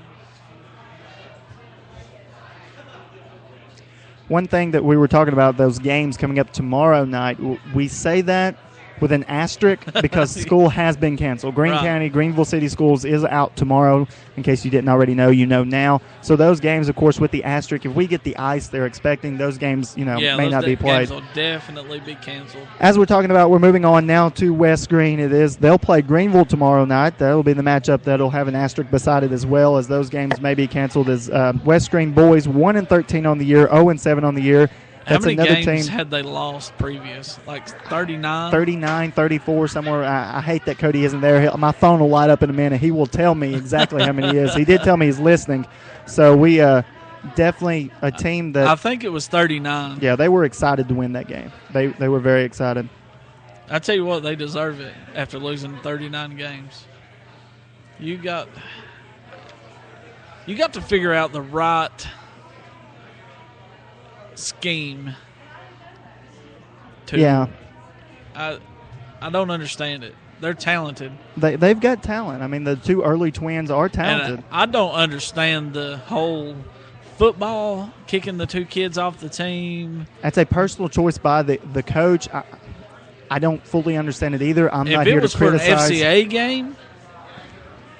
One thing that we were talking about, those games coming up tomorrow night, we say that, with an asterisk because school has been canceled. Greene County, Greenville City Schools is out tomorrow. In case you didn't already know, you know now. So those games, of course, with the asterisk, if we get the ice they're expecting, those games, may not be played. Games will definitely be canceled. As we're talking about, we're moving on now to West Greene. They'll play Greenville tomorrow night. That'll be the matchup that'll have an asterisk beside it as well, as those games may be canceled. As West Greene boys 1-13 on the year, 0-7 on the year. How many games had they lost previous? Like 39? 39, 34, somewhere. I hate that Cody isn't there. My phone will light up in a minute. He will tell me exactly how many he is. He did tell me he's listening. So we definitely a team that – I think it was 39. Yeah, they were excited to win that game. They were very excited. I tell you what, they deserve it after losing 39 games. You got to figure out the right – scheme yeah. I don't understand it. They're talented. They've got talent. I mean, the two early twins are talented. And I don't understand the whole football kicking the two kids off the team. That's a personal choice by the coach. I don't fully understand it either. I'm not here to criticize. If it was for an FCA game,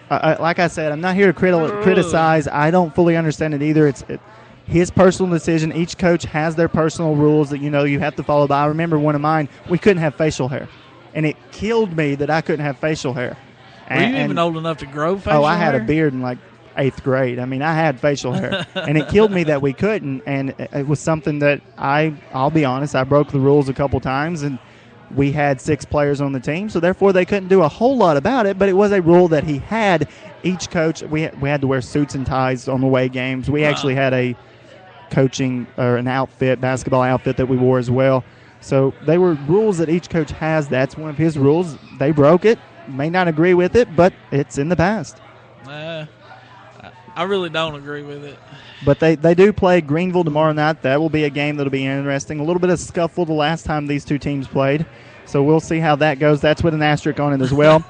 like I said, I'm not here to criticize. I don't fully understand it either. It's his personal decision. Each coach has their personal rules that you have to follow. But I remember one of mine, we couldn't have facial hair. And it killed me that I couldn't have facial hair. Were you even old enough to grow facial hair? Oh, I had a beard in like 8th grade. I mean, I had facial hair. And it killed me that we couldn't. And it was something that I'll be honest, I broke the rules a couple times. And we had 6 players on the team. So, therefore, they couldn't do a whole lot about it. But it was a rule that he had. Each coach, we had to wear suits and ties on the away games. We actually had a coaching or an basketball outfit that we wore as well. So they were rules that each coach has. That's one of his rules. They broke it, may not agree with it, but it's in the past. I really don't agree with it. But they do play Greenville tomorrow night. That will be a game that will be interesting. A little bit of scuffle the last time these two teams played. So we'll see how that goes. That's with an asterisk on it as well.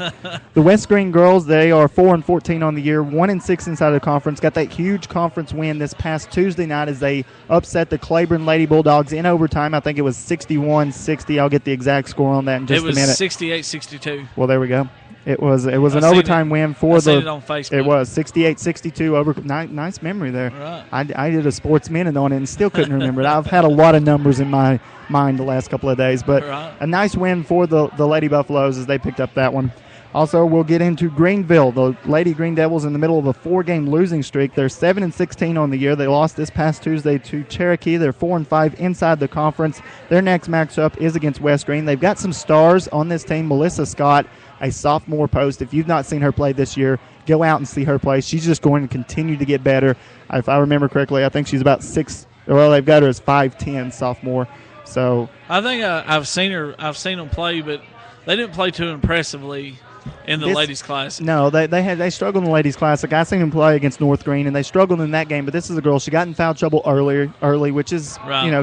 The West Greene girls, they are 4-14 on the year, 1-6 inside the conference. Got that huge conference win this past Tuesday night as they upset the Claiborne Lady Bulldogs in overtime. I think it was 61-60. I'll get the exact score on that in just a minute. It was 68-62. Well, there we go. It was an overtime win for I seen it on Facebook. It was 68-62 over. Nice memory there. Right. I did a sports minute on it and still couldn't remember it. I've had a lot of numbers in my mind the last couple of days, but a nice win for the Lady Buffaloes as they picked up that one. Also, we'll get into Greenville. The Lady Green Devils in the middle of a 4-game losing streak. They're 7-16 on the year. They lost this past Tuesday to Cherokee. They're 4-5 inside the conference. Their next matchup is against West Greene. They've got some stars on this team. Melissa Scott, a sophomore post. If you've not seen her play this year, go out and see her play. She's just going to continue to get better. If I remember correctly, I think she's about 6. Well, they've got her as 5'10", sophomore. So I think I've seen them play, but they didn't play too impressively in the ladies' classic. No, they struggled in the ladies' classic. I seen them play against North Greene, and they struggled in that game. But this is a girl. She got in foul trouble early, which is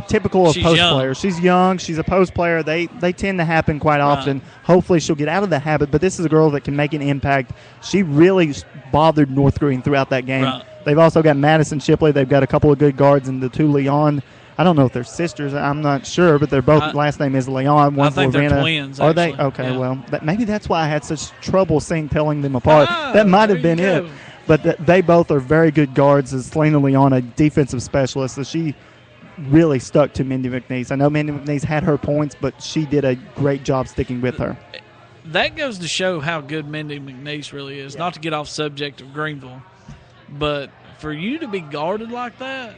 typical of post players. She's young. She's a post player. They tend to happen quite often. Hopefully, she'll get out of the habit. But this is a girl that can make an impact. She really bothered North Greene throughout that game. Right. They've also got Madison Shipley. They've got a couple of good guards, and the two Leon. I don't know if they're sisters. I'm not sure, but they're both. Last name is Leon. I think they're twins. Are they? Okay, yeah. well, maybe that's why I had such trouble telling them apart. That might have been it. But they both are very good guards. As Selena Leon, a defensive specialist, so she really stuck to Mindy McNeese. I know Mindy McNeese had her points, but she did a great job sticking with her. That goes to show how good Mindy McNeese really is. Yeah. Not to get off subject of Greenville, but for you to be guarded like that.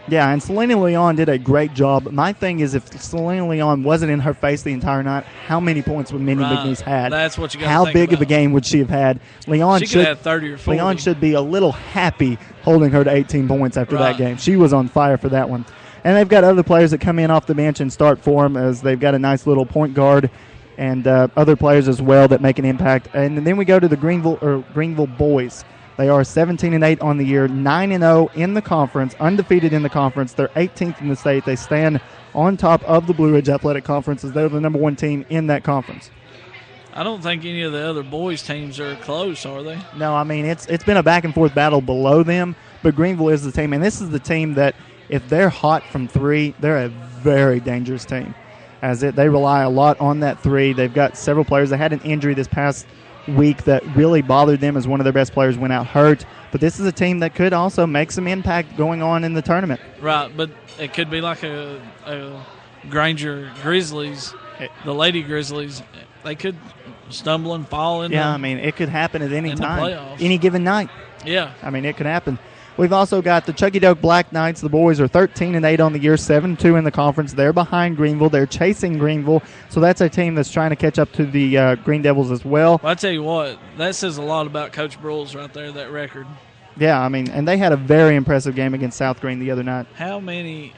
Yeah, and Selena Leon did a great job. My thing is, if Selena Leon wasn't in her face the entire night, how many points would Mindy McNeese had? That's what you got to How think big about. of a game would she have had? She could have 30 or 40. Leon should be a little happy holding her to 18 points after that game. She was on fire for that one. And they've got other players that come in off the bench and start for them, as they've got a nice little point guard and other players as well that make an impact. And then we go to the Greenville boys. They are 17-8 on the year, 9-0 in the conference, undefeated in the conference. They're 18th in the state. They stand on top of the Blue Ridge Athletic Conference as they're the number one team in that conference. I don't think any of the other boys' teams are close, are they? No, I mean, it's been a back-and-forth battle below them, but Greenville is the team. And this is the team that if they're hot from three, they're a very dangerous team. they rely a lot on that three. They've got several players. They had an injury this past week that really bothered them as one of their best players went out hurt. But this is a team that could also make some impact going on in the tournament. Right, but it could be like a Granger Grizzlies, the Lady Grizzlies. They could stumble and fall in. Yeah, I mean, it could happen at any time, playoffs. any given night. Yeah. I mean, it could happen. We've also got the Chucky Doak Black Knights. The boys are 13-8 on the year, 7-2 in the conference. They're behind Greenville. They're chasing Greenville. So that's a team that's trying to catch up to the Green Devils as well. I tell you what, that says a lot about Coach Brules right there, that record. Yeah, I mean, and they had a very impressive game against South Green the other night. How many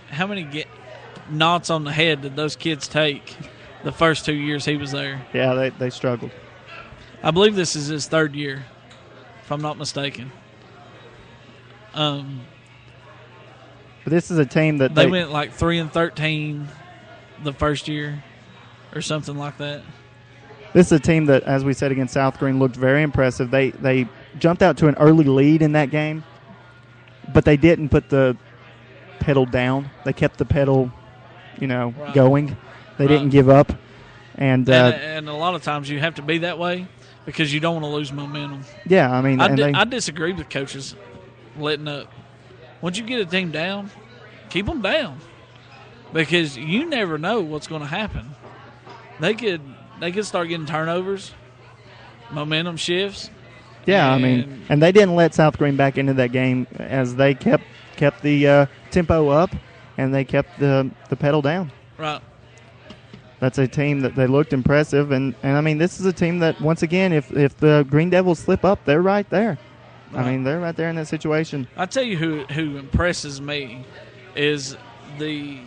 knots on the head did those kids take the first 2 years he was there? Yeah, they struggled. I believe this is his third year, if I'm not mistaken. But this is a team that they went like 3-13 the first year or something like that. This is a team that, as we said against South Green, looked very impressive. They jumped out to an early lead in that game, but they didn't put the pedal down. They kept the pedal, Right. going. They didn't give up. And a lot of times you have to be that way because you don't want to lose momentum. Yeah, I mean, I disagree with coaches letting up. Once you get a team down, keep them down because you never know what's going to happen. They could start getting turnovers, momentum shifts. Yeah, I mean, and they didn't let South Green back into that game as they kept the tempo up and they kept the pedal down. Right. That's a team that they looked impressive, and I mean, this is a team that, once again, if the Green Devils slip up, they're right there. Right. I mean, they're right there in that situation. I tell you who impresses me is the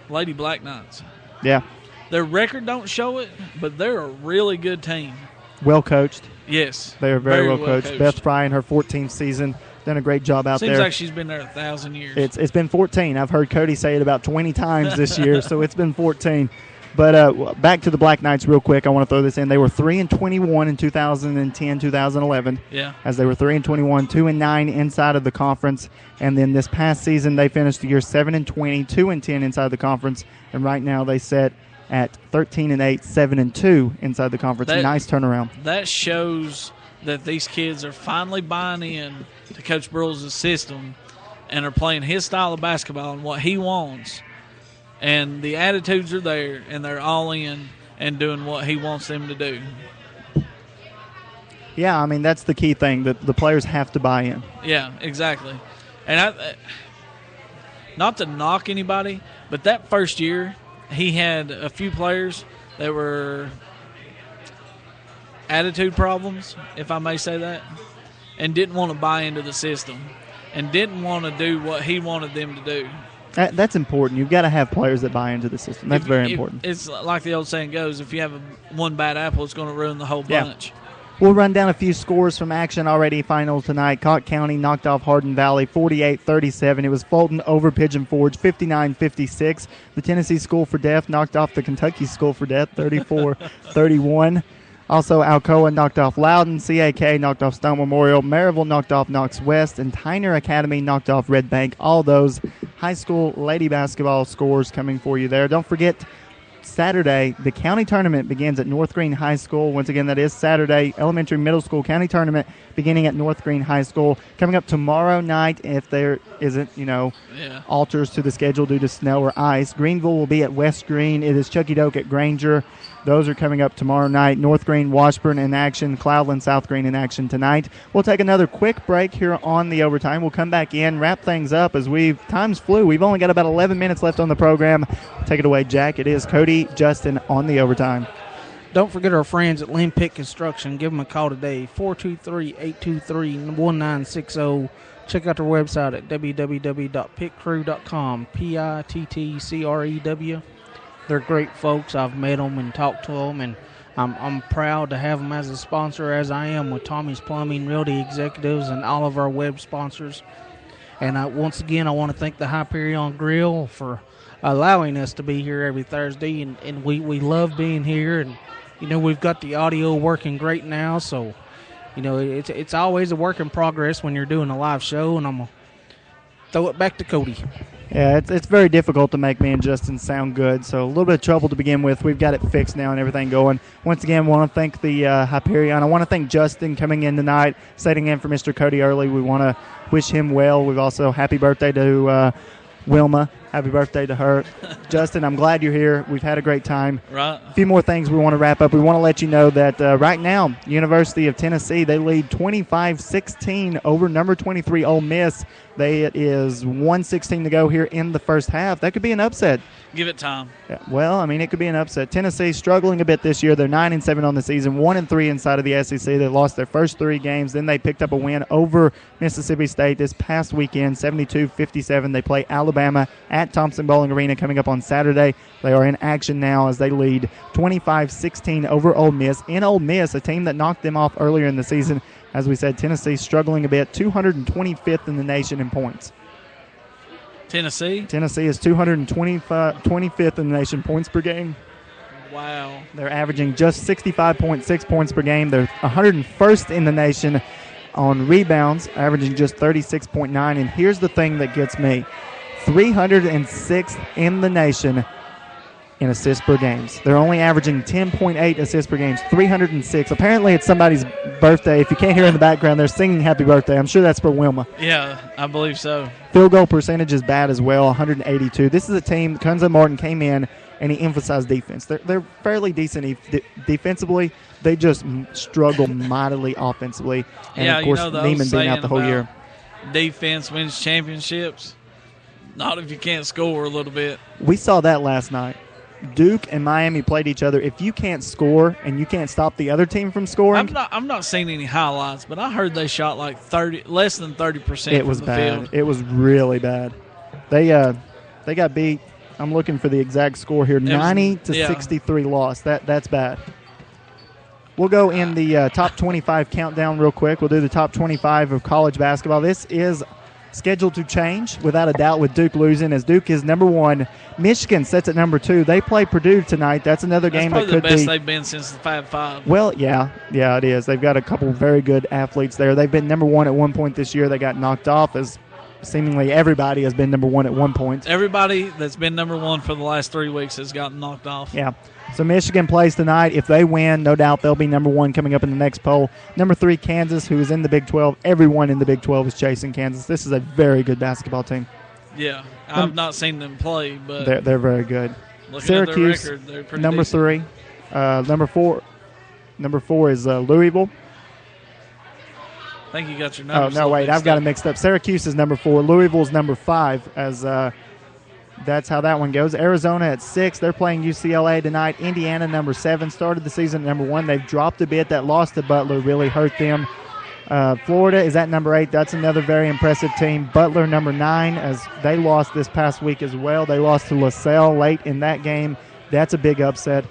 Lady Black Knights. Yeah. Their record don't show it, but they're a really good team. Well coached. Yes. They are very well coached. Beth Fry in her 14th season done a great job out there. Seems like she's been there 1,000 years. It's been 14. I've heard Cody say it about 20 times this year, so it's been 14. But back to the Black Knights real quick. I want to throw this in. They were 3-21 in 2010-2011. Yeah. As they were 3-21, 2-9 inside of the conference, and then this past season they finished the year 7-20, 2-10 inside the conference, and right now they sit at 13-8, 7-2 inside the conference. Nice turnaround. That shows that these kids are finally buying in to Coach Brules' system and are playing his style of basketball and what he wants. And the attitudes are there, and they're all in and doing what he wants them to do. Yeah, I mean, that's the key thing, that the players have to buy in. Yeah, exactly. And not to knock anybody, but that first year, he had a few players that were attitude problems, if I may say that, and didn't want to buy into the system and didn't want to do what he wanted them to do. That's important. You've got to have players that buy into the system. That's very important. It's like the old saying goes, if you have one bad apple, it's going to ruin the whole bunch. Yeah. We'll run down a few scores from action already final tonight. Cocke County knocked off Hardin Valley 48-37. It was Fulton over Pigeon Forge 59-56. The Tennessee School for Deaf knocked off the Kentucky School for Deaf 34-31. Also, Alcoa knocked off Loudon. CAK knocked off Stone Memorial. Maryville knocked off Knox West. And Tyner Academy knocked off Red Bank. All those high school lady basketball scores coming for you there. Don't forget, Saturday, the county tournament begins at North Green High School. Once again, that is Saturday, elementary, middle school county tournament beginning at North Green High School. Coming up tomorrow night, if there isn't, alters to the schedule due to snow or ice, Greenville will be at West Green. It is Chucky Doak at Granger. Those are coming up tomorrow night. North Green, Washburn in action. Cloudland, South Green in action tonight. We'll take another quick break here on the overtime. We'll come back in, wrap things up as time's flew. We've only got about 11 minutes left on the program. Take it away, Jack. It is Cody Justin on the overtime. Don't forget our friends at Lynn Pitt Construction. Give them a call today, 423-823-1960. Check out their website at www.pittcrew.com, PITTCREW. They're great folks. I've met them and talked to them, and I'm proud to have them as a sponsor, as I am with Tommy's Plumbing, Realty Executives, and all of our web sponsors. And once again, I want to thank the Hyperion Grill for allowing us to be here every Thursday, and we love being here. And we've got the audio working great now, so it's always a work in progress when you're doing a live show. And I'm gonna throw it back to Cody. Yeah, it's very difficult to make me and Justin sound good, so a little bit of trouble to begin with. We've got it fixed now and everything going. Once again, want to thank the Hyperion. I want to thank Justin coming in tonight, setting in for Mr. Cody Early. We want to wish him well. We've also happy birthday to Wilma. Happy birthday to her. Justin, I'm glad you're here. We've had a great time. Right. A few more things we want to wrap up. We want to let you know that right now, University of Tennessee, they lead 25-16 over number 23 Ole Miss. It is 1:16 to go here in the first half. That could be an upset. Give it time. Yeah, well, I mean, it could be an upset. Tennessee struggling a bit this year. They're 9-7 on the season, 1-3 inside of the SEC. They lost their first 3 games. Then they picked up a win over Mississippi State this past weekend, 72-57. They play Alabama at Thompson Bowling Arena coming up on Saturday. They are in action now as they lead 25-16 over Ole Miss. In Ole Miss, a team that knocked them off earlier in the season. As we said, Tennessee struggling a bit, 225th in the nation in points. Tennessee is 225th in the nation points per game. Wow. They're averaging just 65.6 points per game. They're 101st in the nation on rebounds, averaging just 36.9. And here's the thing that gets me. 306th in the nation in assists per games. They're only averaging 10.8 assists per games, 306. Apparently it's somebody's birthday. If you can't hear in the background, they're singing happy birthday. I'm sure that's for Wilma. Yeah, I believe so. Field goal percentage is bad as well, 182. This is a team, Kunza Martin came in and he emphasized defense. They're fairly decent defensively. They just struggle mightily offensively. And, yeah, of course, the Neiman being out the whole year. Defense wins championships. Not if you can't score a little bit. We saw that last night. Duke and Miami played each other. If you can't score and you can't stop the other team from scoring, I'm not seeing any highlights, but I heard they shot like less than 30%. It was from the bad. field. It was really bad. They got beat. I'm looking for the exact score here. 90-63 loss. That's bad. We'll go in the top 25 countdown real quick. We'll do the top 25 of college basketball. This is scheduled to change, without a doubt, with Duke losing, as Duke is number 1. Michigan sits at number 2. They play Purdue tonight. That's another game that could be. That's the best they've been since the Fab Five. Well, yeah, it is. They've got a couple very good athletes there. They've been number 1 at one point this year. They got knocked off, as seemingly everybody has been number 1 at one point. Everybody that's been number 1 for the last 3 weeks has gotten knocked off. Yeah. So Michigan plays tonight. If they win, no doubt they'll be number 1 coming up in the next poll. Number 3, Kansas, who is in the Big 12. Everyone in the Big 12 is chasing Kansas. This is a very good basketball team. Yeah, I've not seen them play, but they're very good. Syracuse, at their record, they're number decent. 3. Number 4 is Louisville. I think you got your numbers. Oh, no, wait, I've got it mixed up. Syracuse is number 4. Louisville's number 5, as that's how that one goes. Arizona at 6. They're playing UCLA tonight. Indiana, number 7, started the season at number 1. They've dropped a bit. That loss to Butler really hurt them. Florida is at number 8. That's another very impressive team. Butler, number 9, as they lost this past week as well. They lost to LaSalle late in that game. That's a big upset.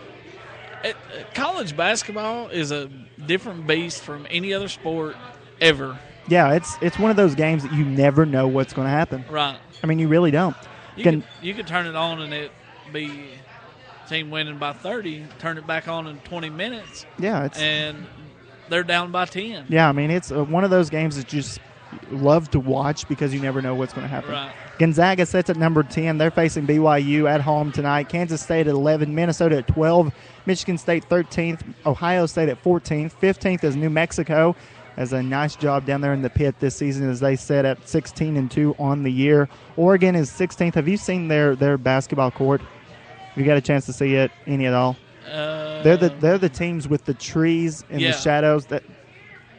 College basketball is a different beast from any other sport ever. Yeah, it's one of those games that you never know what's going to happen. Right. I mean, you really don't. You could turn it on and it be team winning by 30, turn it back on in 20 minutes. Yeah, and they're down by 10. Yeah, I mean, it's one of those games that you just love to watch because you never know what's going to happen. Right. Gonzaga sits at number 10. They're facing BYU at home tonight. Kansas State at 11, Minnesota at 12, Michigan State 13th, Ohio State at 14th. 15th is New Mexico. Has a nice job down there in the pit this season, as they set at 16-2 on the year. Oregon is 16th. Have you seen their basketball court? Have you got a chance to see it any at all? They're the teams with the trees and the shadows. That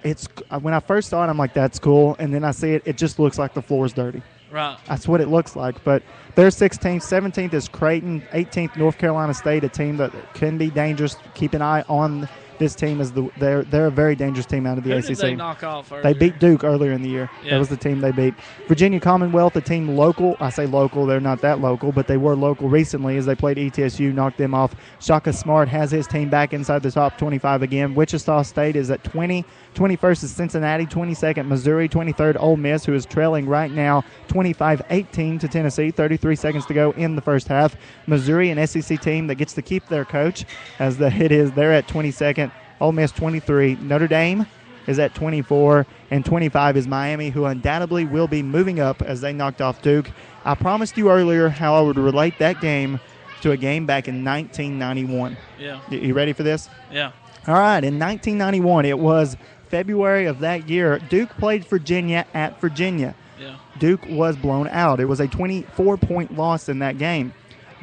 it's when I first saw it, I'm like, that's cool, and then I see it. It just looks like the floor is dirty. Right. That's what it looks like. But they're 16th. 17th is Creighton. 18th, North Carolina State, a team that can be dangerous. Keep an eye on this team. They're a very dangerous team out of the ACC. Who did they knock off earlier? They beat Duke earlier in the year. Yeah. That was the team they beat. Virginia Commonwealth, a team local. I say local. They're not that local, but they were local recently as they played ETSU, knocked them off. Shaka Smart has his team back inside the top 25 again. Wichita State is at 20. 21st is Cincinnati. 22nd, Missouri. 23rd, Ole Miss, who is trailing right now 25-18 to Tennessee. 33 seconds to go in the first half. Missouri, an SEC team that gets to keep their coach, as they're at 22nd. Ole Miss 23. Notre Dame is at 24, and 25 is Miami, who undoubtedly will be moving up as they knocked off Duke. I promised you earlier how I would relate that game to a game back in 1991. Yeah. You ready for this? Yeah. All right. In 1991, it was February of that year. Duke played Virginia at Virginia. Yeah. Duke was blown out. It was a 24-point loss in that game.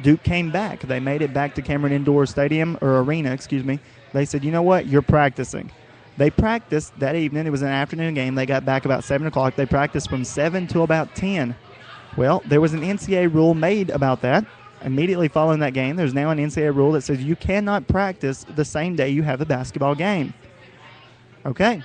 Duke came back. They made it back to Cameron Indoor Stadium, or Arena, excuse me. They said, you know what? You're practicing. They practiced that evening. It was an afternoon game. They got back about 7 o'clock. They practiced from 7 to about 10. Well, there was an NCAA rule made about that. Immediately following that game, there's now an NCAA rule that says you cannot practice the same day you have a basketball game. Okay.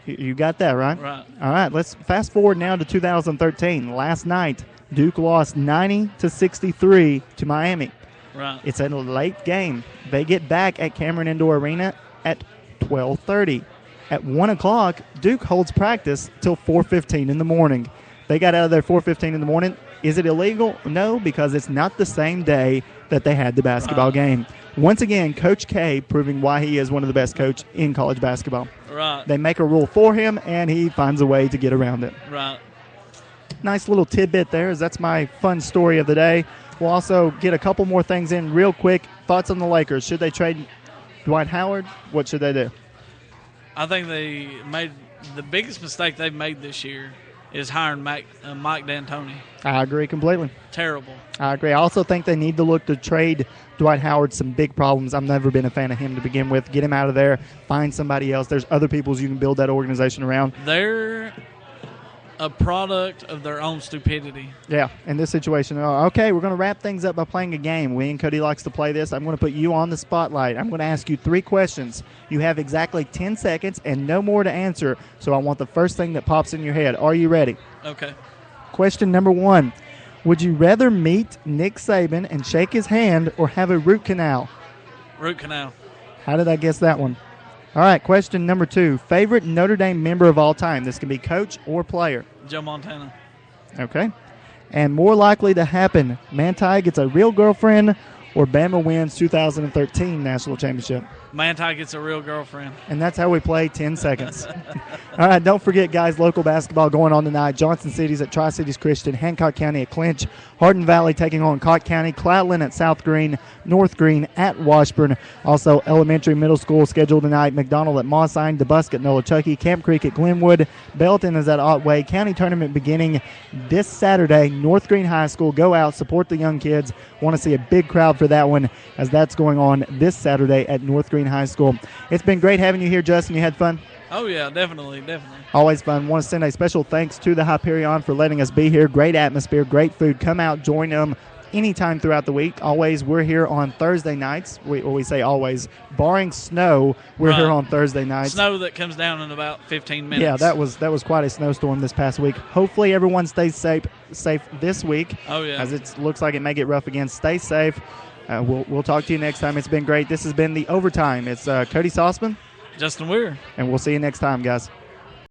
You got that, right? Right. All right, let's fast forward now to 2013. Last night, Duke lost 90-63 to Miami. Right. It's a late game. They get back at Cameron Indoor Arena at 12:30. At 1 o'clock, Duke holds practice till 4:15 in the morning. They got out of there 4:15 in the morning. Is it illegal? No, because it's not the same day that they had the basketball game. Once again, Coach K proving why he is one of the best coaches in college basketball. Right. They make a rule for him, and he finds a way to get around it. Right. Nice little tidbit there, as that's my fun story of the day. We'll also get a couple more things in real quick. Thoughts on the Lakers? Should they trade Dwight Howard? What should they do? I think they made the biggest mistake they've made this year is hiring Mike D'Antoni. I agree completely. Terrible. I agree. I also think they need to look to trade Dwight Howard some big problems. I've never been a fan of him to begin with. Get him out of there. Find somebody else. There's other people you can build that organization around. They're a product of their own stupidity. Yeah, in this situation. Okay, we're going to wrap things up by playing a game. We and Cody likes to play this. I'm going to put you on the spotlight. I'm going to ask you 3 questions. You have exactly 10 seconds and no more to answer, so I want the first thing that pops in your head. Are you ready? Okay. Question number 1. Would you rather meet Nick Saban and shake his hand or have a root canal? Root canal. How did I guess that one? All right, question number 2. Favorite Notre Dame member of all time? This can be coach or player. Joe Montana. Okay. And more likely to happen, Manti gets a real girlfriend or Bama wins 2013 National Championship. Manti gets a real girlfriend. And that's how we play 10 seconds. All right, don't forget, guys, local basketball going on tonight. Johnson City's at Tri-Cities Christian, Hancock County at Clinch, Hardin Valley taking on Cott County, Cloudland at South Green, North Green at Washburn. Also, elementary, middle school scheduled tonight, McDonald at Mossine, DeBusk at Nolichucky, Camp Creek at Glenwood, Belton is at Otway. County tournament beginning this Saturday. North Green High School, go out, support the young kids. Want to see a big crowd for that one as that's going on this Saturday at North Green High School. It's been great having you here, Justin. You had fun? Oh, yeah, definitely. Always fun. Want to send a special thanks to the Hyperion for letting us be here. Great atmosphere, great food. Come out, join them anytime throughout the week. Always, we're here on Thursday nights. We say always, barring snow, we're here on Thursday nights. Snow that comes down in about 15 minutes. Yeah, that was quite a snowstorm this past week. Hopefully everyone stays safe this week. Oh, yeah. As it looks like it may get rough again. Stay safe. We'll talk to you next time. It's been great. This has been The Overtime. It's Cody Sauceman. Justin Weir. And we'll see you next time, guys.